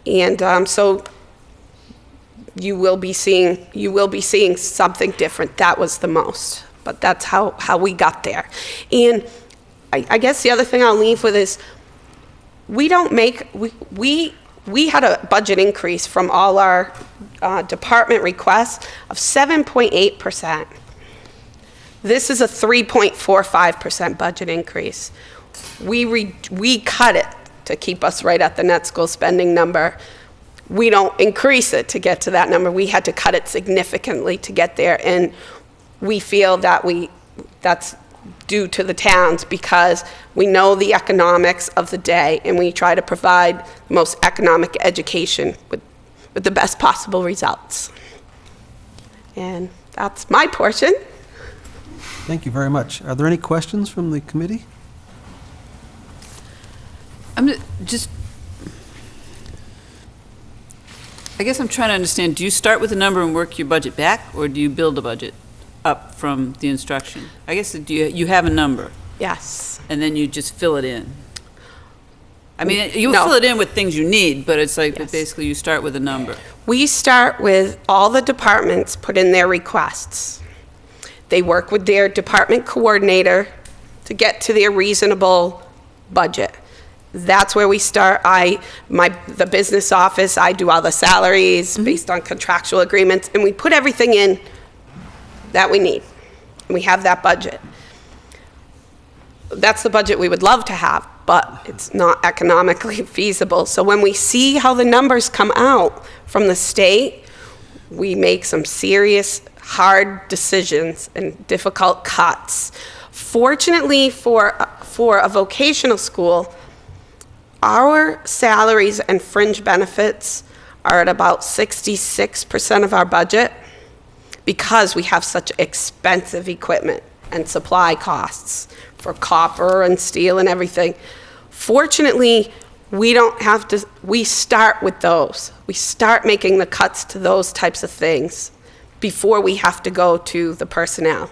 And so you will be seeing something different. That was the most, but that's how we got there. And I guess the other thing I'll leave with is we had a budget increase from all our department requests of 7.8%. This is a 3.45% budget increase. We cut it to keep us right at the net school spending number. We don't increase it to get to that number. We had to cut it significantly to get there, and we feel that that's due to the towns because we know the economics of the day, and we try to provide the most economic education with the best possible results. And that's my portion. Thank you very much. Are there any questions from the committee? I guess I'm trying to understand, do you start with a number and work your budget back, or do you build a budget up from the instruction? I guess you have a number, Yes. and then you just fill it in. I mean, you No. fill it in with things you need, but it's like, Yes. basically, you start with a number. We start with all the departments put in their requests. They work with their department coordinator to get to their reasonable budget. That's where we start. The business office, I do all the salaries based on contractual agreements, and we put everything in that we need. And we have that budget. That's the budget we would love to have, but it's not economically feasible. So when we see how the numbers come out from the state, we make some serious, hard decisions and difficult cuts. Fortunately for a vocational school, our salaries and fringe benefits are at about 66% of our budget because we have such expensive equipment and supply costs for copper and steel and everything. Fortunately, we don't have to, we start with those. We start making the cuts to those types of things before we have to go to the personnel,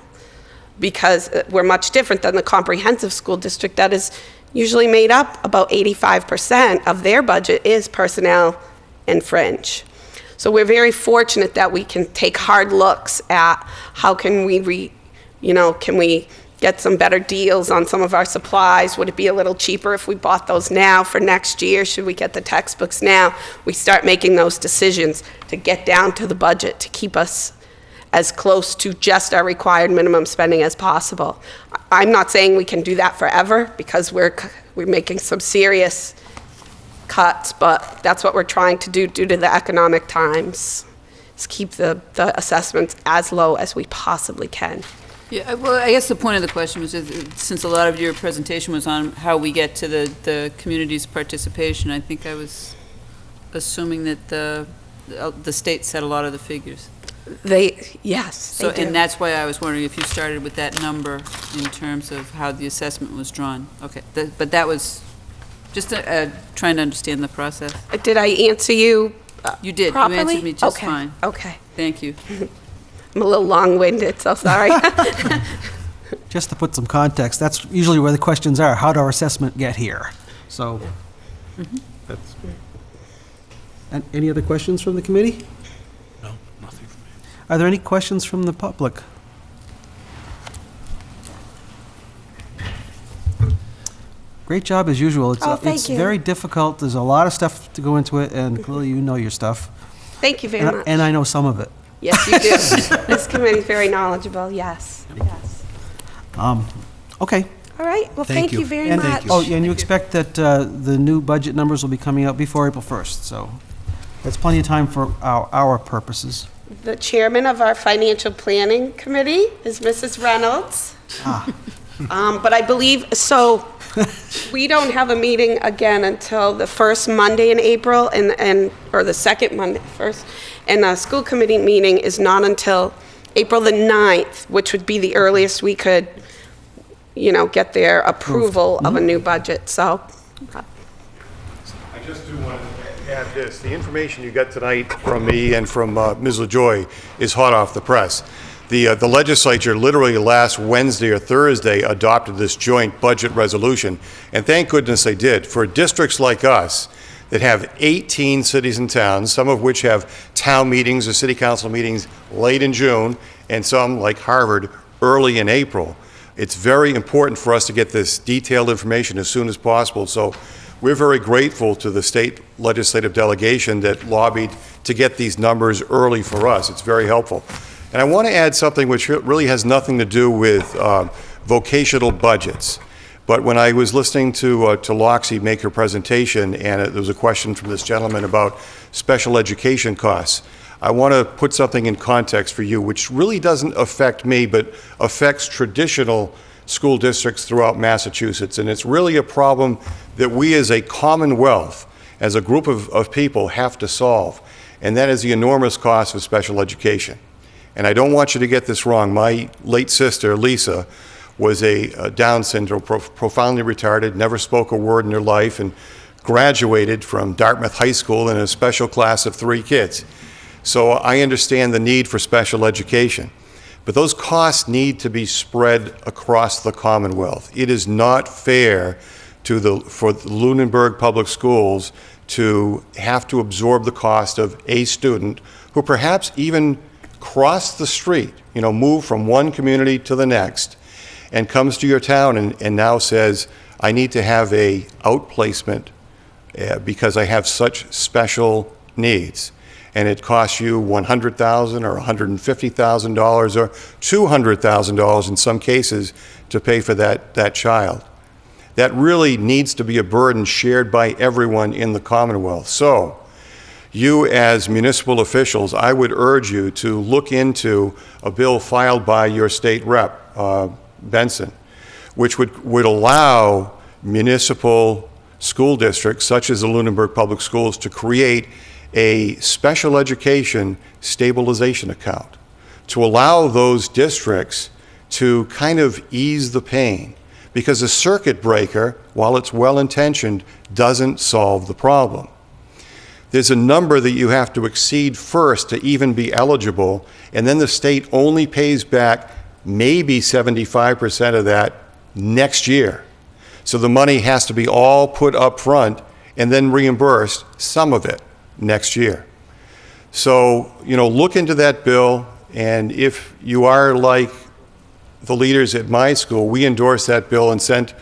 because we're much different than the comprehensive school district that is usually made up about 85% of their budget is personnel and fringe. So we're very fortunate that we can take hard looks at how can we can we get some better deals on some of our supplies? Would it be a little cheaper if we bought those now for next year? Should we get the textbooks now? We start making those decisions to get down to the budget to keep us as close to just our required minimum spending as possible. I'm not saying we can do that forever because we're making some serious cuts, but that's what we're trying to do due to the economic times, is keep the assessments as low as we possibly can. Yeah, well, I guess the point of the question was, since a lot of your presentation was on how we get to the community's participation, I think I was assuming that the state set a lot of the figures. Yes, So, they do. and that's why I was wondering if you started with that number in terms of how the assessment was drawn. Okay, but that was just trying to understand the process. Did I answer you You did. properly? You answered me just Okay, fine. Okay. Thank you. I'm a little long-winded, so sorry. Just to put some context, that's usually where the questions are. How did our assessment get here? So, that's. And any other questions from the committee? No, nothing from me. Are there any questions from the public? Great job as usual. Oh, thank It's you. very difficult. There's a lot of stuff to go into it, and clearly you know your stuff. Thank you very much. And I know some of it. Yes, you do. This committee is very knowledgeable, yes, yes. Okay. All right, well, Thank thank you. you very And, much. oh, and you expect that the new budget numbers will be coming out before April 1st, so that's plenty of time for our purposes. The chairman of our financial planning committee is Mrs. Reynolds. But I believe, so We don't have a meeting again until the first Monday in April, or the second Monday, first, and the school committee meeting is not until April the 9th, which would be the earliest we could, get their approval of a new budget, so. I just do want to add this. The information you got tonight from me and from Ms. LaJoy is hot off the press. The legislature literally last Wednesday or Thursday adopted this joint budget resolution, and thank goodness they did. For districts like us that have 18 cities and towns, some of which have town meetings or city council meetings late in June, and some, like Harvard, early in April, it's very important for us to get this detailed information as soon as possible. So we're very grateful to the state legislative delegation that lobbied to get these numbers early for us. It's very helpful. And I want to add something which really has nothing to do with vocational budgets. But when I was listening to Loxie make her presentation, and there was a question from this gentleman about special education costs, I want to put something in context for you, which really doesn't affect me, but affects traditional school districts throughout Massachusetts. And it's really a problem that we as a commonwealth, as a group of people, have to solve. And that is the enormous cost of special education. And I don't want you to get this wrong. My late sister, Lisa, was a Down syndrome, profoundly retarded, never spoke a word in her life, and graduated from Dartmouth High School in a special class of 3 kids. So I understand the need for special education. But those costs need to be spread across the Commonwealth. It is not fair for the Lunenburg Public Schools to have to absorb the cost of a student who perhaps even crossed the street, move from one community to the next, and comes to your town and now says, I need to have a outplacement because I have such special needs. And it costs you $100,000 or $150,000 or $200,000 in some cases to pay for that child. That really needs to be a burden shared by everyone in the Commonwealth. So, you as municipal officials, I would urge you to look into a bill filed by your state rep, Benson, which would allow municipal school districts, such as the Lunenburg Public Schools, to create a special education stabilization account to allow those districts to kind of ease the pain. Because a circuit breaker, while it's well-intentioned, doesn't solve the problem. There's a number that you have to exceed first to even be eligible, and then the state only pays back maybe 75% of that next year. So the money has to be all put up front and then reimbursed, some of it, next year. So, look into that bill, and if you are like the leaders at my school, we endorsed that bill and sent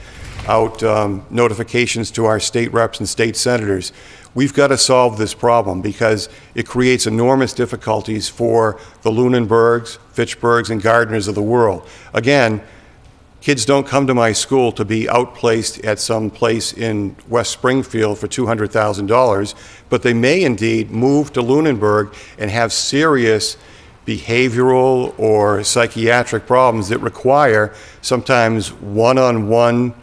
out notifications to our state reps and state senators. We've got to solve this problem because it creates enormous difficulties for the Lunenburgs, Fitchburgs, and Gardners of the world. Again, kids don't come to my school to be outplaced at some place in West Springfield for $200,000, but they may indeed move to Lunenburg and have serious behavioral or psychiatric problems that require sometimes one-on-one,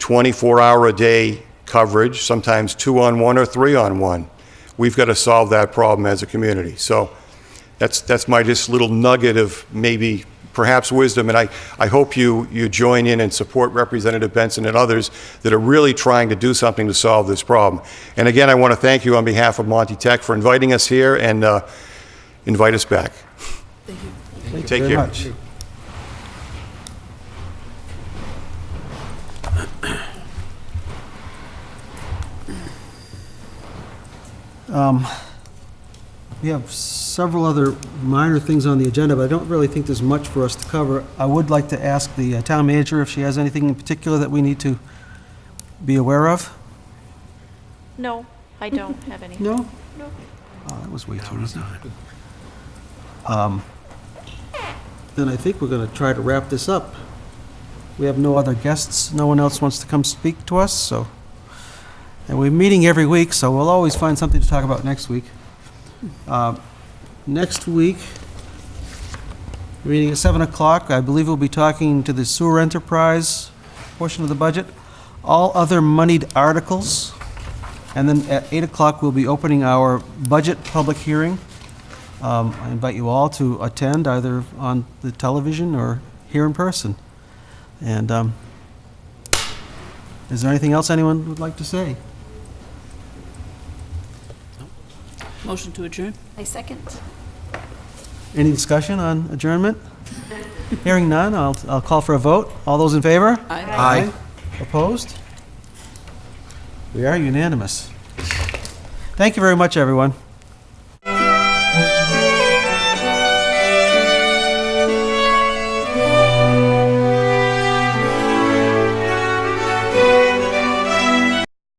24-hour-a-day coverage, sometimes 2-on-1 or 3-on-1. We've got to solve that problem as a community. So that's my just little nugget of maybe perhaps wisdom, and I hope you join in and support Representative Benson and others that are really trying to do something to solve this problem. And again, I want to thank you on behalf of Monty Tech for inviting us here, and invite us back. Thank you Take very care. much. We have several other minor things on the agenda, but I don't really think there's much for us to cover. I would like to ask the town manager if she has anything in particular that we need to be aware of. No, I don't have any. No? No. Oh, that was way too easy. Then I think we're going to try to wrap this up. We have no other guests. No one else wants to come speak to us, so. And we're meeting every week, so we'll always find something to talk about next week. Next week, meeting at 7 o'clock. I believe we'll be talking to the sewer enterprise portion of the budget. all other moneyed articles. And then at 8 o'clock, we'll be opening our budget public hearing. I invite you all to attend either on the television or here in person. And is there anything else anyone would like to say? Motion to adjourn? I second. Any discussion on adjournment? Hearing none, I'll call for a vote. All those in favor? Aye. Opposed? We are unanimous. Thank you very much, everyone.